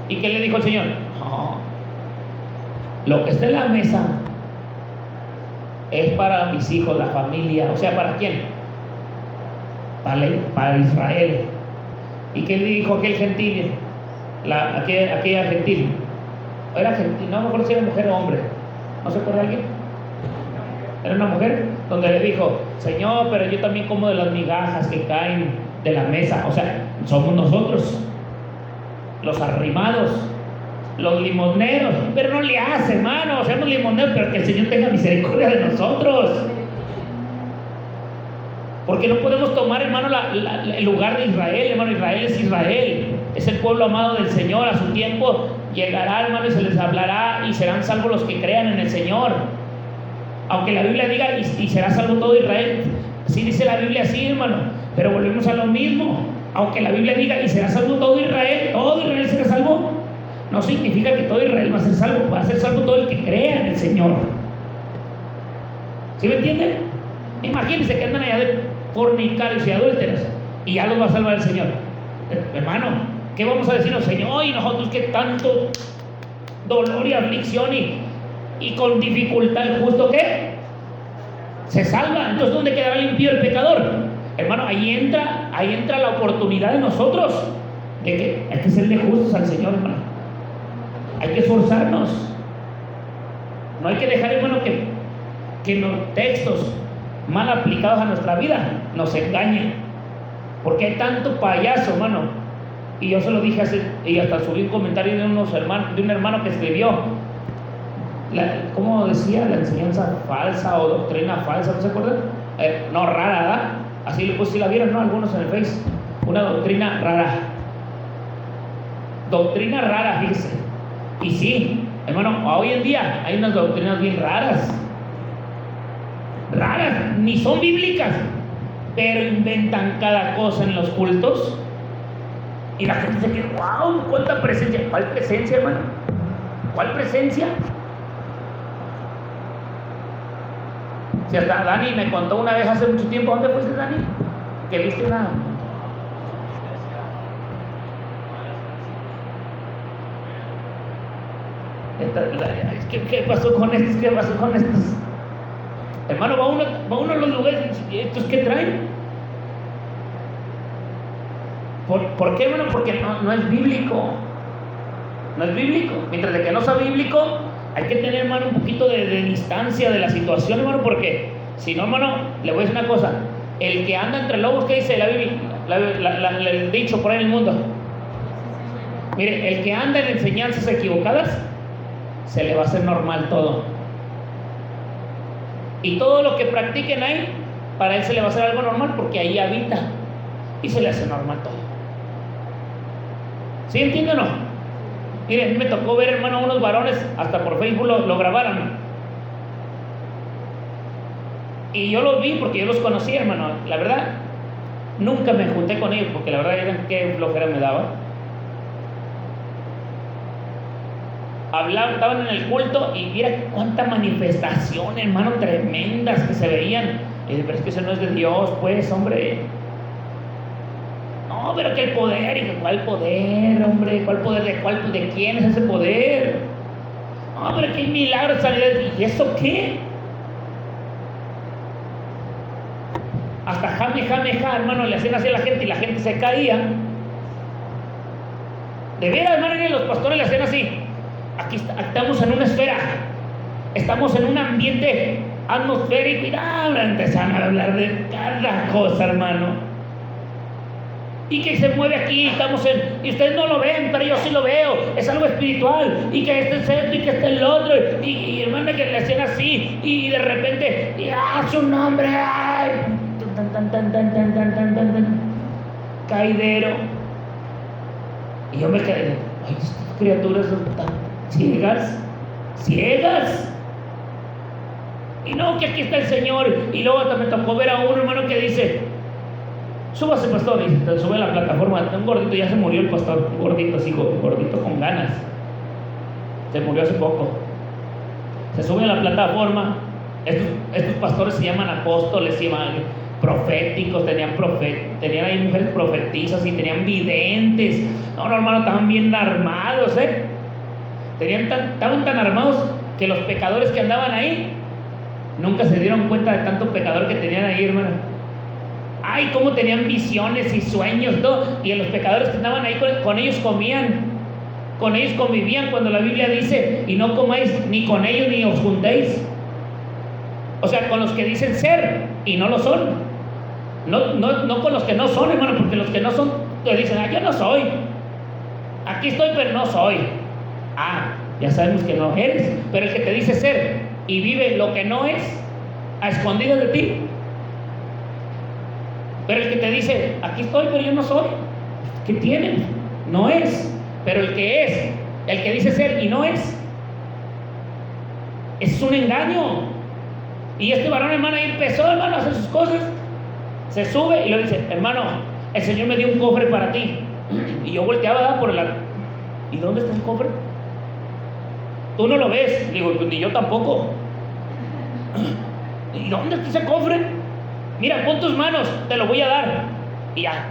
¿Y qué le dijo el Señor? No, lo que está en la mesa es para mis hijos, la familia. O sea, ¿para quién? Para Israel. ¿Y qué le dijo aquel gentil? Aquella gentil. Era gentil, no me acuerdo si era mujer o hombre. ¿No se acuerda alguien? Era una mujer, donde le dijo, Señor, pero yo también como de las migajas que caen de la mesa. O sea, somos nosotros, los arrimados, los limoneros. Pero no le hace, hermano, seamos limoneros, pero que el Señor tenga misericordia de nosotros. Porque no podemos tomar, hermano, el lugar de Israel. Hermano, Israel es el pueblo amado del Señor. A su tiempo llegará, hermano, y se les hablará, y serán salvos los que crean en el Señor. Aunque la Biblia diga, y será salvo todo Israel, Así dice la Biblia, así, hermano. Pero volvemos a lo mismo. Aunque la Biblia diga, y será salvo todo Israel será salvo, no significa que todo Israel va a ser salvo. Va a ser salvo todo el que crea en el Señor. ¿Sí me entienden? Imagínense que andan allá de fornicarios y adúlteros y ya los va a salvar el Señor. Hermano, ¿qué vamos a decirnos? Señor, y nosotros que tanto dolor y aflicción y con dificultad el justo, ¿qué? Se salva. Entonces, ¿dónde quedará limpio el pecador? Hermano, ahí entra la oportunidad de nosotros de que hay que serle justos al Señor, hermano. Hay que esforzarnos. No hay que dejar, hermano, que los textos mal aplicados a nuestra vida nos engañen, porque hay tanto payaso, hermano. Y yo se lo dije y hasta subí un comentario de un hermano que escribió ¿cómo decía? La enseñanza falsa o doctrina falsa, ¿no se acuerdan? No, rara, ¿verdad? Así pues si la vieron, ¿no? Algunos en el Face. Una doctrina rara, fíjese. Y sí, hermano, hoy en día hay unas doctrinas bien raras, ni son bíblicas, pero inventan cada cosa en los cultos y la gente se queda, wow, cuánta presencia. ¿Cuál presencia, hermano? ¿Cuál presencia? Si hasta Dani me contó una vez hace mucho tiempo. ¿Dónde fuiste, Dani? Que viste una... ¿Qué pasó con estos? ¿Qué pasó con estos? Hermano, va uno a los lugares y estos ¿qué traen? ¿Por qué, hermano? Porque no es bíblico. No es bíblico. Mientras de que no sea bíblico, hay que tener, hermano, un poquito de distancia de la situación, hermano, porque si no, hermano, le voy a decir una cosa. El que anda entre lobos, ¿qué dice la Biblia? El dicho por ahí en el mundo. Mire, el que anda en enseñanzas equivocadas, se le va a hacer normal todo. Y todo lo que practiquen ahí, para él se le va a hacer algo normal, porque ahí habita y se le hace normal todo. ¿Sí entienden o no? Mire, a mí me tocó ver, hermano, unos varones, hasta por Facebook lo grabaron. Y yo los vi porque yo los conocía, hermano. La verdad, nunca me junté con ellos, porque la verdad eran qué flojera me daba. Estaban en el culto y mira cuánta manifestación, hermano, tremendas que se veían. Y dije, pero es que eso no es de Dios, pues, hombre. No, pero que el poder, y que cuál poder, hombre, cuál poder, de quién es ese poder. No, pero que hay milagros, sanidades. ¿Y eso qué? Hasta jame, hermano, le hacían así a la gente y la gente se caía. De veras, hermano, y los pastores le hacían así. Aquí estamos en una esfera, estamos en un ambiente atmosférico y empezaron a hablar de cada cosa, hermano. Y que se mueve aquí, y ustedes no lo ven, pero yo sí lo veo, es algo espiritual, y que este es esto, y que este es el otro, y hermano, que le hacen así, y de repente, su nombre, ay, caidero. Y yo me quedé, ay, estas criaturas son tan ciegas. Y no, que aquí está el Señor. Y luego hasta me tocó ver a un hermano que dice, súbase, pastor, y se sube a la plataforma. Un gordito, ya se murió el pastor, un gordito así, gordito con ganas, se murió hace poco. Se sube a la plataforma. Estos pastores se llaman apóstoles, se llaman proféticos, tenían ahí mujeres profetizas y tenían videntes. No, hermano, estaban bien armados, estaban tan armados que los pecadores que andaban ahí nunca se dieron cuenta de tanto pecador que tenían ahí, hermano. Ay, cómo tenían visiones y sueños, todo. Y los pecadores que andaban ahí con ellos comían, con ellos convivían, cuando la Biblia dice, y no comáis ni con ellos ni os juntéis. O sea, con los que dicen ser y no lo son. No con los que no son, hermano, porque los que no son te dicen, yo no soy. Aquí estoy, pero no soy. Ya sabemos que no eres, pero el que te dice ser y vive lo que no es, a escondidas de ti. Pero el que te dice, aquí estoy, pero yo no soy, ¿qué tiene? No es. Pero el que es, el que dice ser y no es un engaño. Y este varón, hermano, ahí empezó, hermano, a hacer sus cosas. Se sube y le dice: hermano, el Señor me dio un cofre para ti. Y yo volteaba por el lado. ¿Y dónde está el cofre? Tú no lo ves. Digo, ni yo tampoco. ¿Y dónde está ese cofre? Mira, pon tus manos, te lo voy a dar. Y ya.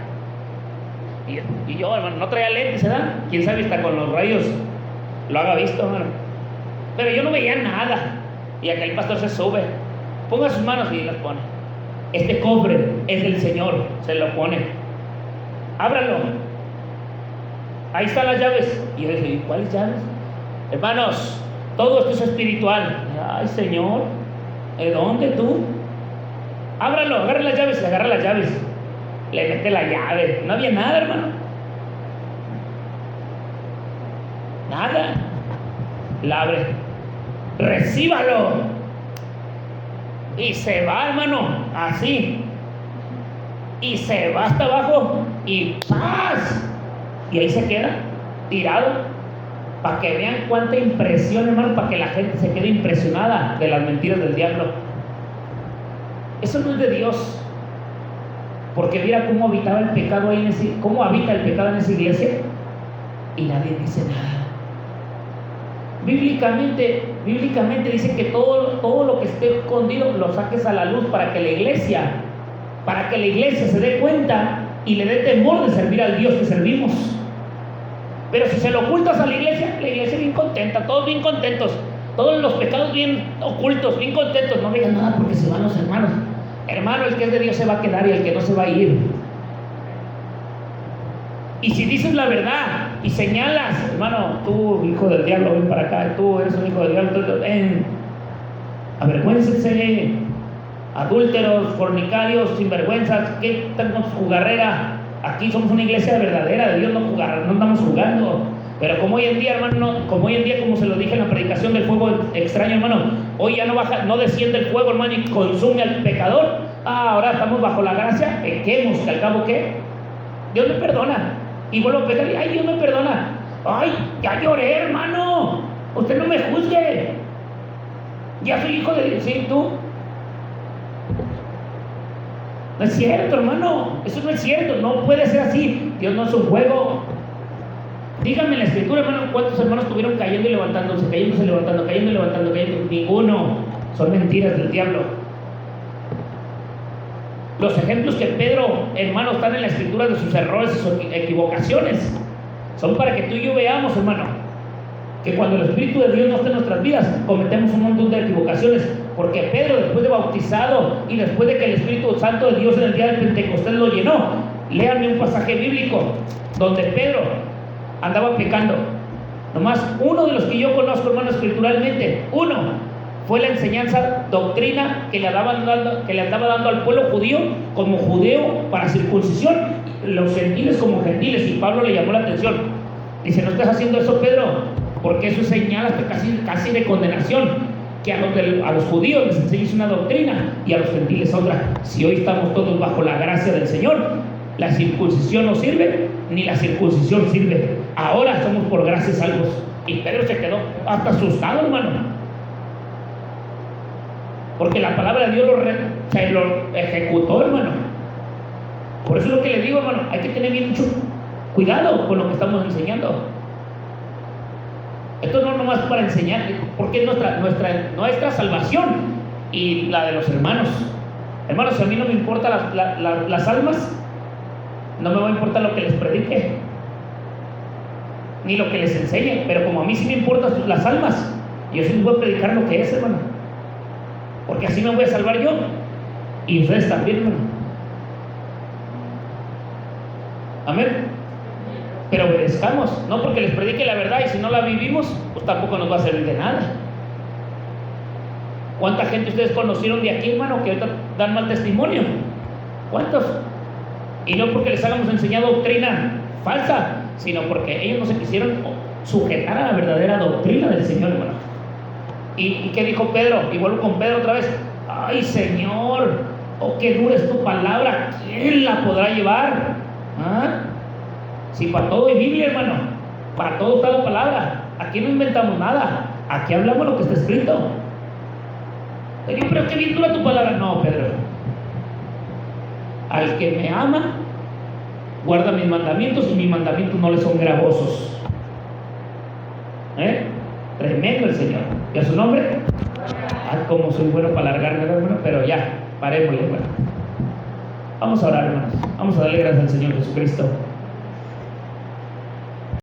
Y yo, hermano, no traía lentes, ¿verdad? Quién sabe, está con los rayos lo haga visto, hermano. Pero yo no veía nada. Y aquel pastor se sube, ponga sus manos y las pone. Este cofre es del Señor, se lo pone. Ábralo. Ahí están las llaves. Y yo dije: ¿cuáles llaves? Hermanos, todo esto es espiritual. Ay, Señor, ¿de dónde tú? Ábralo, agarra las llaves. Le agarra las llaves, le mete la llave. No había nada, hermano. Nada. La abre. Recíbalo. Y se va, hermano, así. Y se va hasta abajo y ¡paz! Y ahí se queda tirado, para que vean cuánta impresión, hermano, para que la gente se quede impresionada de las mentiras del diablo. Eso no es de Dios. Porque mira cómo habitaba el pecado ahí cómo habita el pecado en esa iglesia, y nadie dice nada. Bíblicamente dice que todo lo que esté escondido lo saques a la luz para que la iglesia se dé cuenta y le dé temor de servir al Dios que servimos. Pero si se lo ocultas a la iglesia bien contenta, todos bien contentos, todos los pecados bien ocultos, bien contentos. No digan nada porque se van los hermanos. Hermano, el que es de Dios se va a quedar y el que no se va a ir. Y si dices la verdad y señalas: hermano, tú hijo del diablo, ven para acá, tú eres un hijo del diablo, avergüéncense, adúlteros, fornicarios, sinvergüenzas, ¿qué tal con su jugarrera? Aquí somos una iglesia verdadera de Dios, no andamos jugando. Pero como hoy en día, hermano, como se lo dije en la predicación del fuego extraño, hermano, hoy ya no baja, no desciende el fuego, hermano, y consume al pecador. Ahora estamos bajo la gracia, pequemos, que al cabo, ¿qué? Dios me perdona. Y vuelvo a pecar y ay, Dios me perdona. Ay, ya lloré, hermano. Usted no me juzgue. Ya soy hijo de Dios. ¿Sí, tú? No es cierto, hermano. Eso no es cierto. No puede ser así. Dios no es un juego. Díganme en la escritura, hermano, ¿cuántos hermanos estuvieron cayendo y levantándose, cayéndose, levantando, cayendo y levantando, cayendo? Ninguno. Son mentiras del diablo. Los ejemplos que Pedro, hermano, están en la escritura de sus errores y sus equivocaciones. Son para que tú y yo veamos, hermano, que cuando el Espíritu de Dios no está en nuestras vidas, cometemos un montón de equivocaciones. Porque Pedro, después de bautizado y después de que el Espíritu Santo de Dios en el día del Pentecostés lo llenó, léanme un pasaje bíblico donde Pedro andaba pecando. Nomás uno de los que yo conozco, hermano, escrituralmente, uno fue la enseñanza, doctrina que le andaba dando al pueblo judío como judeo para circuncisión, los gentiles como gentiles, y Pablo le llamó la atención. Dice: no estás haciendo eso, Pedro, porque eso es señal hasta casi de condenación, que a los judíos les enseñes una doctrina y a los gentiles otra. Si hoy estamos todos bajo la gracia del Señor, la circuncisión no sirve, ni la circuncisión sirve. Ahora somos por gracia salvos. Y Pedro se quedó hasta asustado, hermano, porque la palabra de Dios se lo ejecutó, hermano. Por eso es lo que le digo, hermano, hay que tener bien mucho cuidado con lo que estamos enseñando. Esto no nomás para enseñar, porque es nuestra salvación y la de los hermanos. Hermanos, si a mí no me importan las almas, no me va a importar lo que les predique, ni lo que les enseñe. Pero como a mí sí me importan las almas, yo sí les voy a predicar lo que es, hermano, porque así me voy a salvar yo y ustedes también, hermano. Amén. Pero obedezcamos, no porque les predique la verdad y si no la vivimos, pues tampoco nos va a servir de nada. ¿Cuánta gente ustedes conocieron de aquí, hermano, que ahorita dan mal testimonio? ¿Cuántos? Y no porque les hayamos enseñado doctrina falsa, sino porque ellos no se quisieron sujetar a la verdadera doctrina del Señor, hermano. ¿Y qué dijo Pedro? Y vuelvo con Pedro otra vez. Ay, Señor, oh, qué dura es tu palabra, ¿quién la podrá llevar? ¿Ah? Si para todo hay Biblia, hermano, para todo está la palabra. Aquí no inventamos nada, aquí hablamos lo que está escrito. Pero qué bien dura tu palabra. No, Pedro, al que me ama, guarda mis mandamientos y mis mandamientos no le son gravosos. Tremendo el Señor. ¿Y a su nombre? Como soy bueno para alargarme, hermano, pero ya, parémosle, hermano. Vamos a orar, hermanos. Vamos a darle gracias al Señor Jesucristo.